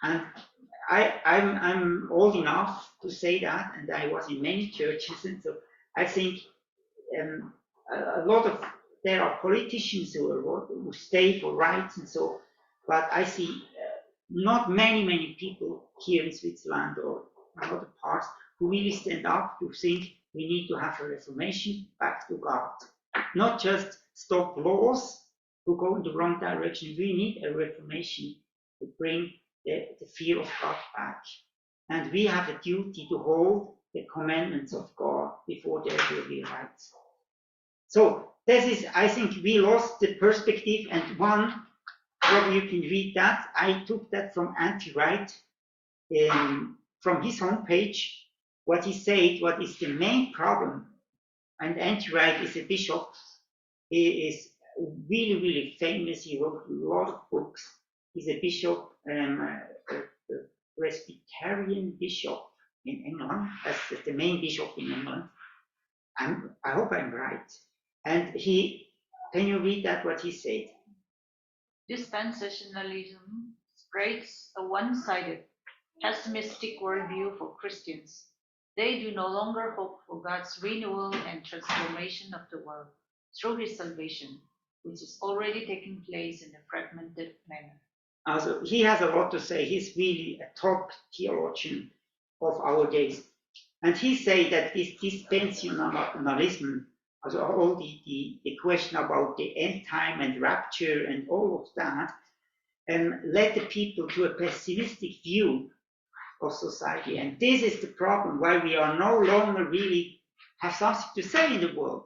And I'm old enough to say that, and I was in many churches, and so I think a lot of there are politicians who stay for rights and so, but I see not many people here in Switzerland or in other parts who really stand up to think we need to have a reformation back to God, not just stop laws who go in the wrong direction. We need a reformation to bring the fear of God back. And we have a duty to hold the commandments of God before there will be rights. So this is, I think we lost the perspective, and one, probably you can read that. I took that from Anti-Right, from his homepage, what he said, what is the main problem. And Anti-Right is a bishop. He is really famous. He wrote a lot of books. He's a bishop, a Presbyterian bishop in England. That's the main bishop in England. I hope I'm right. And can you read that, what he said? Dispensationalism spreads a one-sided, pessimistic worldview for Christians. They do no longer hope for God's renewal and transformation of the world through his salvation, which is already taking place in a fragmented manner. Also, he has a lot to say. He's really a top theologian of our days. And he said that this dispensationalism, also all the question about the end time and rapture and all of that, led the people to a pessimistic view of society. And this is the problem, why we are no longer really have something to say in the world.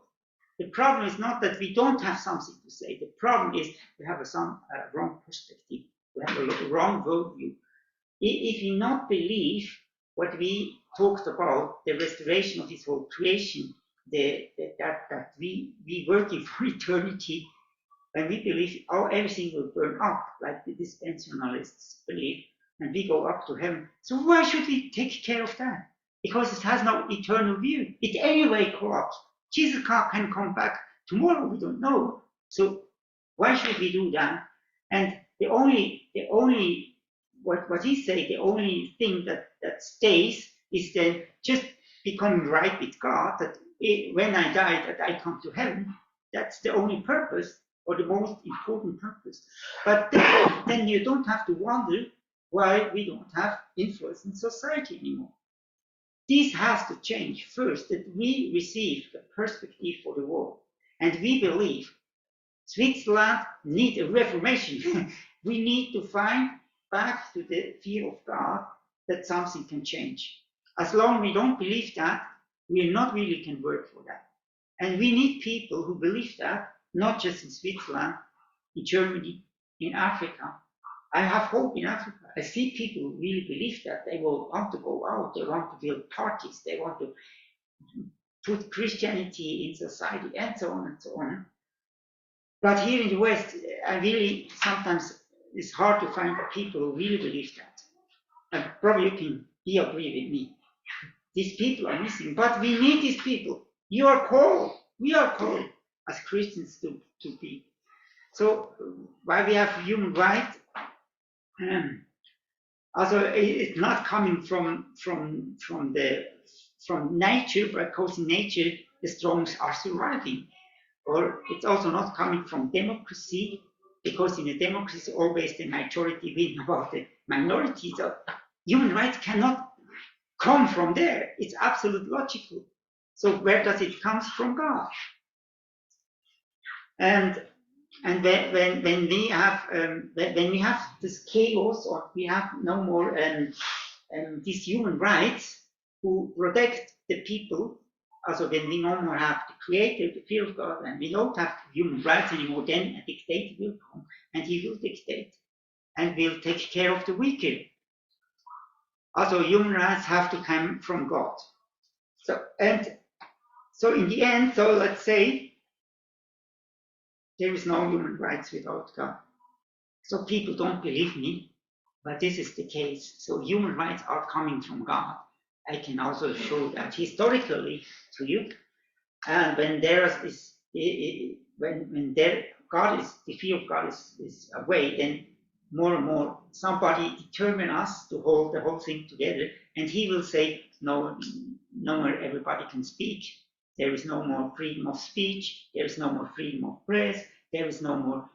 The problem is not that we don't have something to say. The problem is we have a wrong perspective. We have a wrong worldview. If we not believe what we talked about, the restoration of this whole creation, that we working for eternity, and we believe everything will burn up, like the dispensationalists believe, and we go up to heaven. So why should we take care of that? because it has no eternal view. It anyway corrupts. Jesus can come back tomorrow, we don't know. So why should we do that? And the only what he said, the only thing that stays is then just becoming right with God, that when I die, that I come to heaven. That's the only purpose, or the most important purpose. But then you don't have to wonder why we don't have influence in society anymore. This has to change first, that we receive a perspective for the world. And we believe Switzerland needs a reformation. We need to find back to the fear of God, that something can change. As long as we don't believe that, we not really can work for that. And we need people who believe that, not just in Switzerland, in Germany, in Africa. I have hope in Africa. I see people who really believe that. They will want to go out, they want to build parties, they want to put Christianity in society, and so on and so on. But here in the West, I really, sometimes it's hard to find people who really believe that. And probably you can agree with me. These people are missing, but we need these people. You are called, we are called as Christians to be. So why we have human rights? Also, it's not coming from nature, because in nature the strong are surviving. Or it's also not coming from democracy, because in a democracy always the majority win about the minority. So human rights cannot come from there. It's absolutely logical. So where does it come from? God. And when we have this chaos, or we have no more these human rights who protect the people, also when we no more have the Creator, the fear of God, and we don't have human rights anymore, then a dictator will come, and he will dictate, and will take care of the weaker. Also, human rights have to come from God. So in the end, so let's say, there is no human rights without God. So people don't believe me, but this is the case. So human rights are coming from God. I can also show that historically to you. And when there is, when there God is, the fear of God is away, then more and more somebody determine us to hold the whole thing together, and he will say, no more everybody can speak. There is no more freedom of speech. There is no more freedom of press. There is no more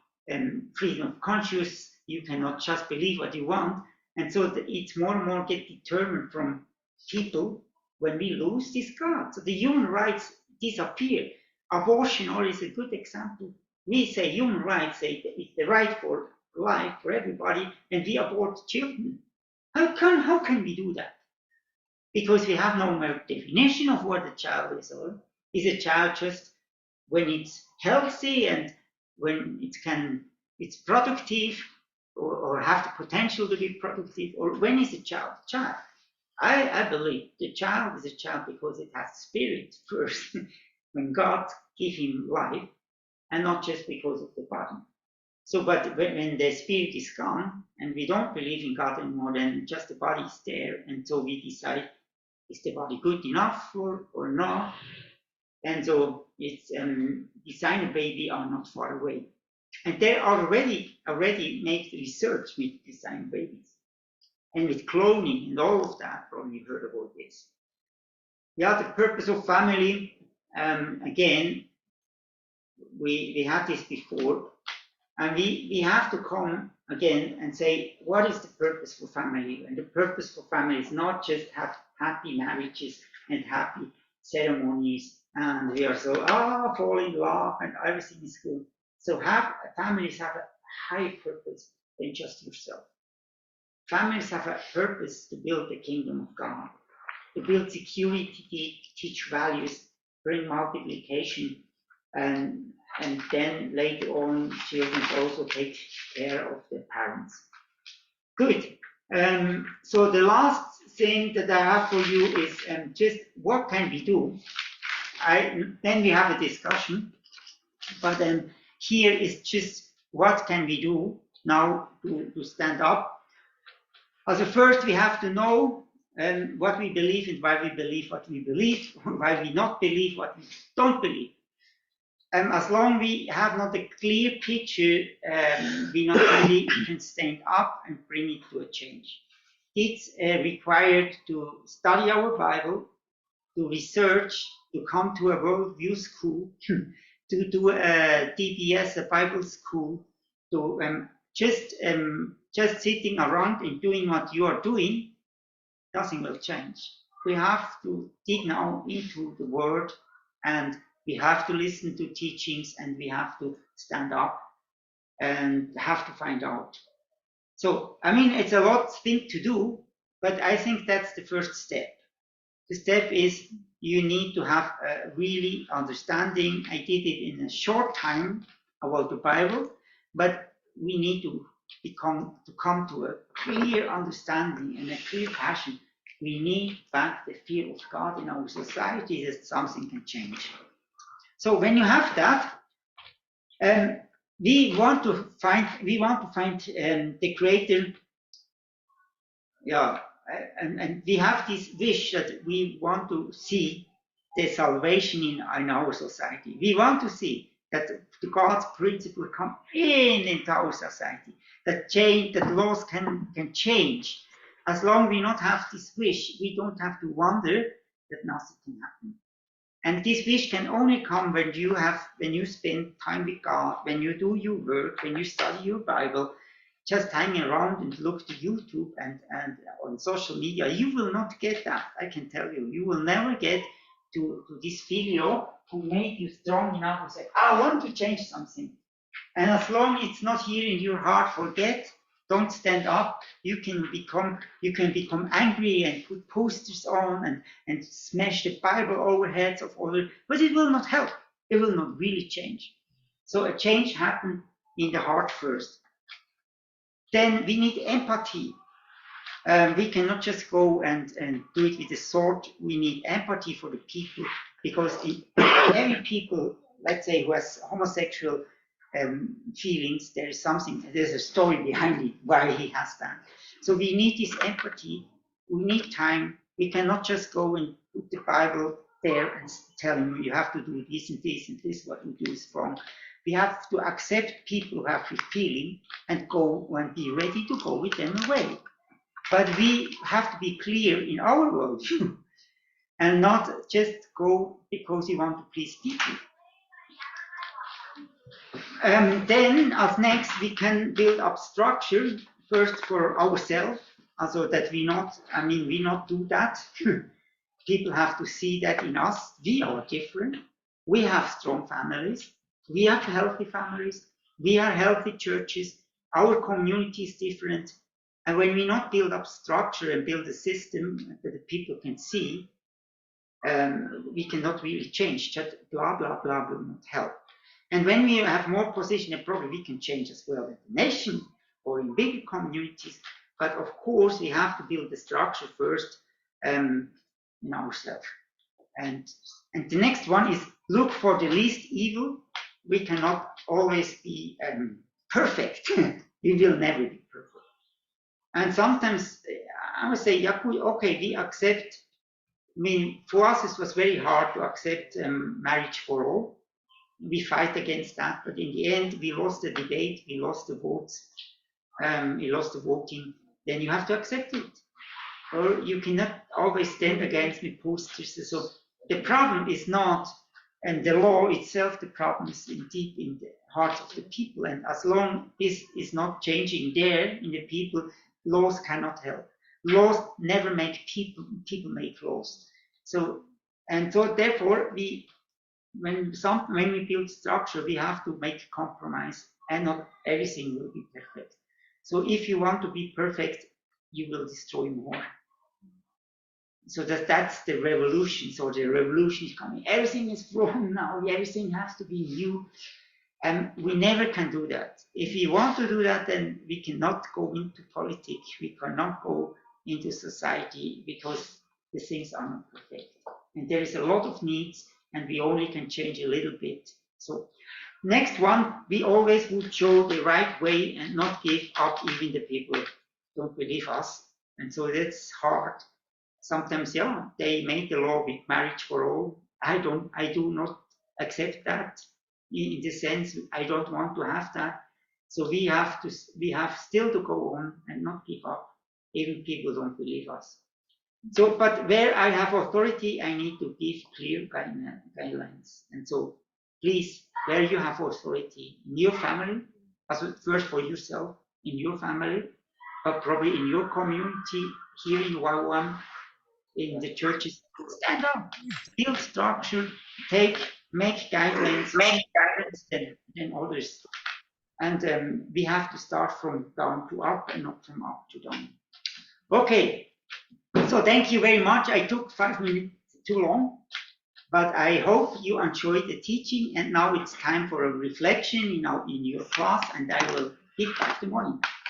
freedom of conscience. You cannot just believe what you want. And so it's more and more get determined from people when we lose this God. So the human rights disappear. Abortion is a good example. We say human rights, say it's the right for life for everybody, and we abort children. How can we do that? Because we have no more definition of what a child is. Or is a child just when it's healthy and when it's productive, or have the potential to be productive, or when is a child? I believe the child is a child because it has spirit first, when God gave him life, and not just because of the body. So, but when the spirit is gone, and we don't believe in God anymore, then just the body is there, and so we decide, is the body good enough or not? And so it's designer baby are not far away. And they are already make research with designer babies. And with cloning and all of that, probably heard about this. Yeah, the purpose of family, again, we had this before, and we have to come again and say, what is the purpose for family? And the purpose for family is not just have happy marriages and happy ceremonies, and we are so, fall in love and everything is good. So families have a higher purpose than just yourself. Families have a purpose to build the kingdom of God, to build security, teach values, bring multiplication, and then later on, children also take care of their parents. Good. So the last thing that I have for you is just what can we do? Then we have a discussion, but here is just what can we do now to stand up. Also, first we have to know what we believe and why we believe what we believe, why we not believe what we don't believe. As long we have not a clear picture, we not really can stand up and bring it to a change. It's required to study our Bible, to research, to come to a worldview school, to do a DBS, a Bible school, to just sitting around and doing what you are doing, nothing will change. We have to dig now into the Word, and we have to listen to teachings, and we have to stand up and have to find out. So, I mean, it's a lot thing to do, but I think that's the first step. The step is you need to have a really understanding. I did it in a short time about the Bible, but we need to come to a clear understanding and a clear passion. We need back the fear of God in our society that something can change. So when you have that, we want to find the Creator. Yeah, and we have this wish that we want to see the salvation in our society. We want to see that the God's principle come into our society, that laws can change. As long as we not have this wish, we don't have to wonder that nothing can happen. And this wish can only come when you spend time with God, when you do your work, when you study your Bible. Just hanging around and look to YouTube and on social media, you will not get that. I can tell you, you will never get to this video who made you strong enough to say, I want to change something. And as long as it's not here in your heart, forget. Don't stand up. You can become angry and put posters on and smash the Bible over heads of others, but it will not help. It will not really change. So a change happens in the heart first. Then we need empathy. We cannot just go and do it with a sword. We need empathy for the people, because every people, let's say, who has homosexual feelings, there's a story behind it, why he has that. So we need this empathy. We need time. We cannot just go and put the Bible there and tell them you have to do this and this and this, what you do is wrong. We have to accept people who have this feeling and go and be ready to go with them away. But we have to be clear in our worldview and not just go because we want to please people. Then, as next, we can build up structure first for ourselves, so that we not do that. People have to see that in us. We are different. We have strong families. We have healthy families. We are healthy churches. Our community is different. And when we not build up structure and build a system that the people can see, we cannot really change. Just blah, blah, blah will not help. And when we have more position and probably we can change as well in the nation or in bigger communities. But of course, we have to build the structure first in ourselves. And the next one is look for the least evil. We cannot always be perfect. We will never be perfect. And sometimes I would say, okay, we accept. I mean, for us, it was very hard to accept marriage for all. We fight against that, but in the end, we lost the debate, we lost the votes, we lost the voting. Then you have to accept it, or you cannot always stand against with posters. So the problem is not, and the law itself, the problem is deep in the hearts of the people. And as long as this is not changing there in the people, laws cannot help. Laws never make people make laws. So therefore when we build structure, we have to make a compromise, and not everything will be perfect. So if you want to be perfect, you will destroy more. So that's the revolution. So the revolution is coming. Everything is wrong now. Everything has to be new. And we never can do that. If we want to do that, then we cannot go into politics. We cannot go into society, because the things are not perfect. And there is a lot of needs, and we only can change a little bit. So next one, we always would show the right way and not give up even the people don't believe us. And so that's hard. sometimes, yeah, they made the law with marriage for all. I do not accept that. In the sense, I don't want to have that. So we have still to go on and not give up, even people don't believe us. So, but where I have authority, I need to give clear guidelines. And so, please, where you have authority in your family, first for yourself, in your family, but probably in your community, here in YWAM, in the churches, stand up, build structure, make guidelines, than others. And we have to start from down to up and not from up to down. Okay, so thank you very much. I took 5 minutes too long, but I hope you enjoyed the teaching, and now it's time for a reflection in your class, and I will give back the money.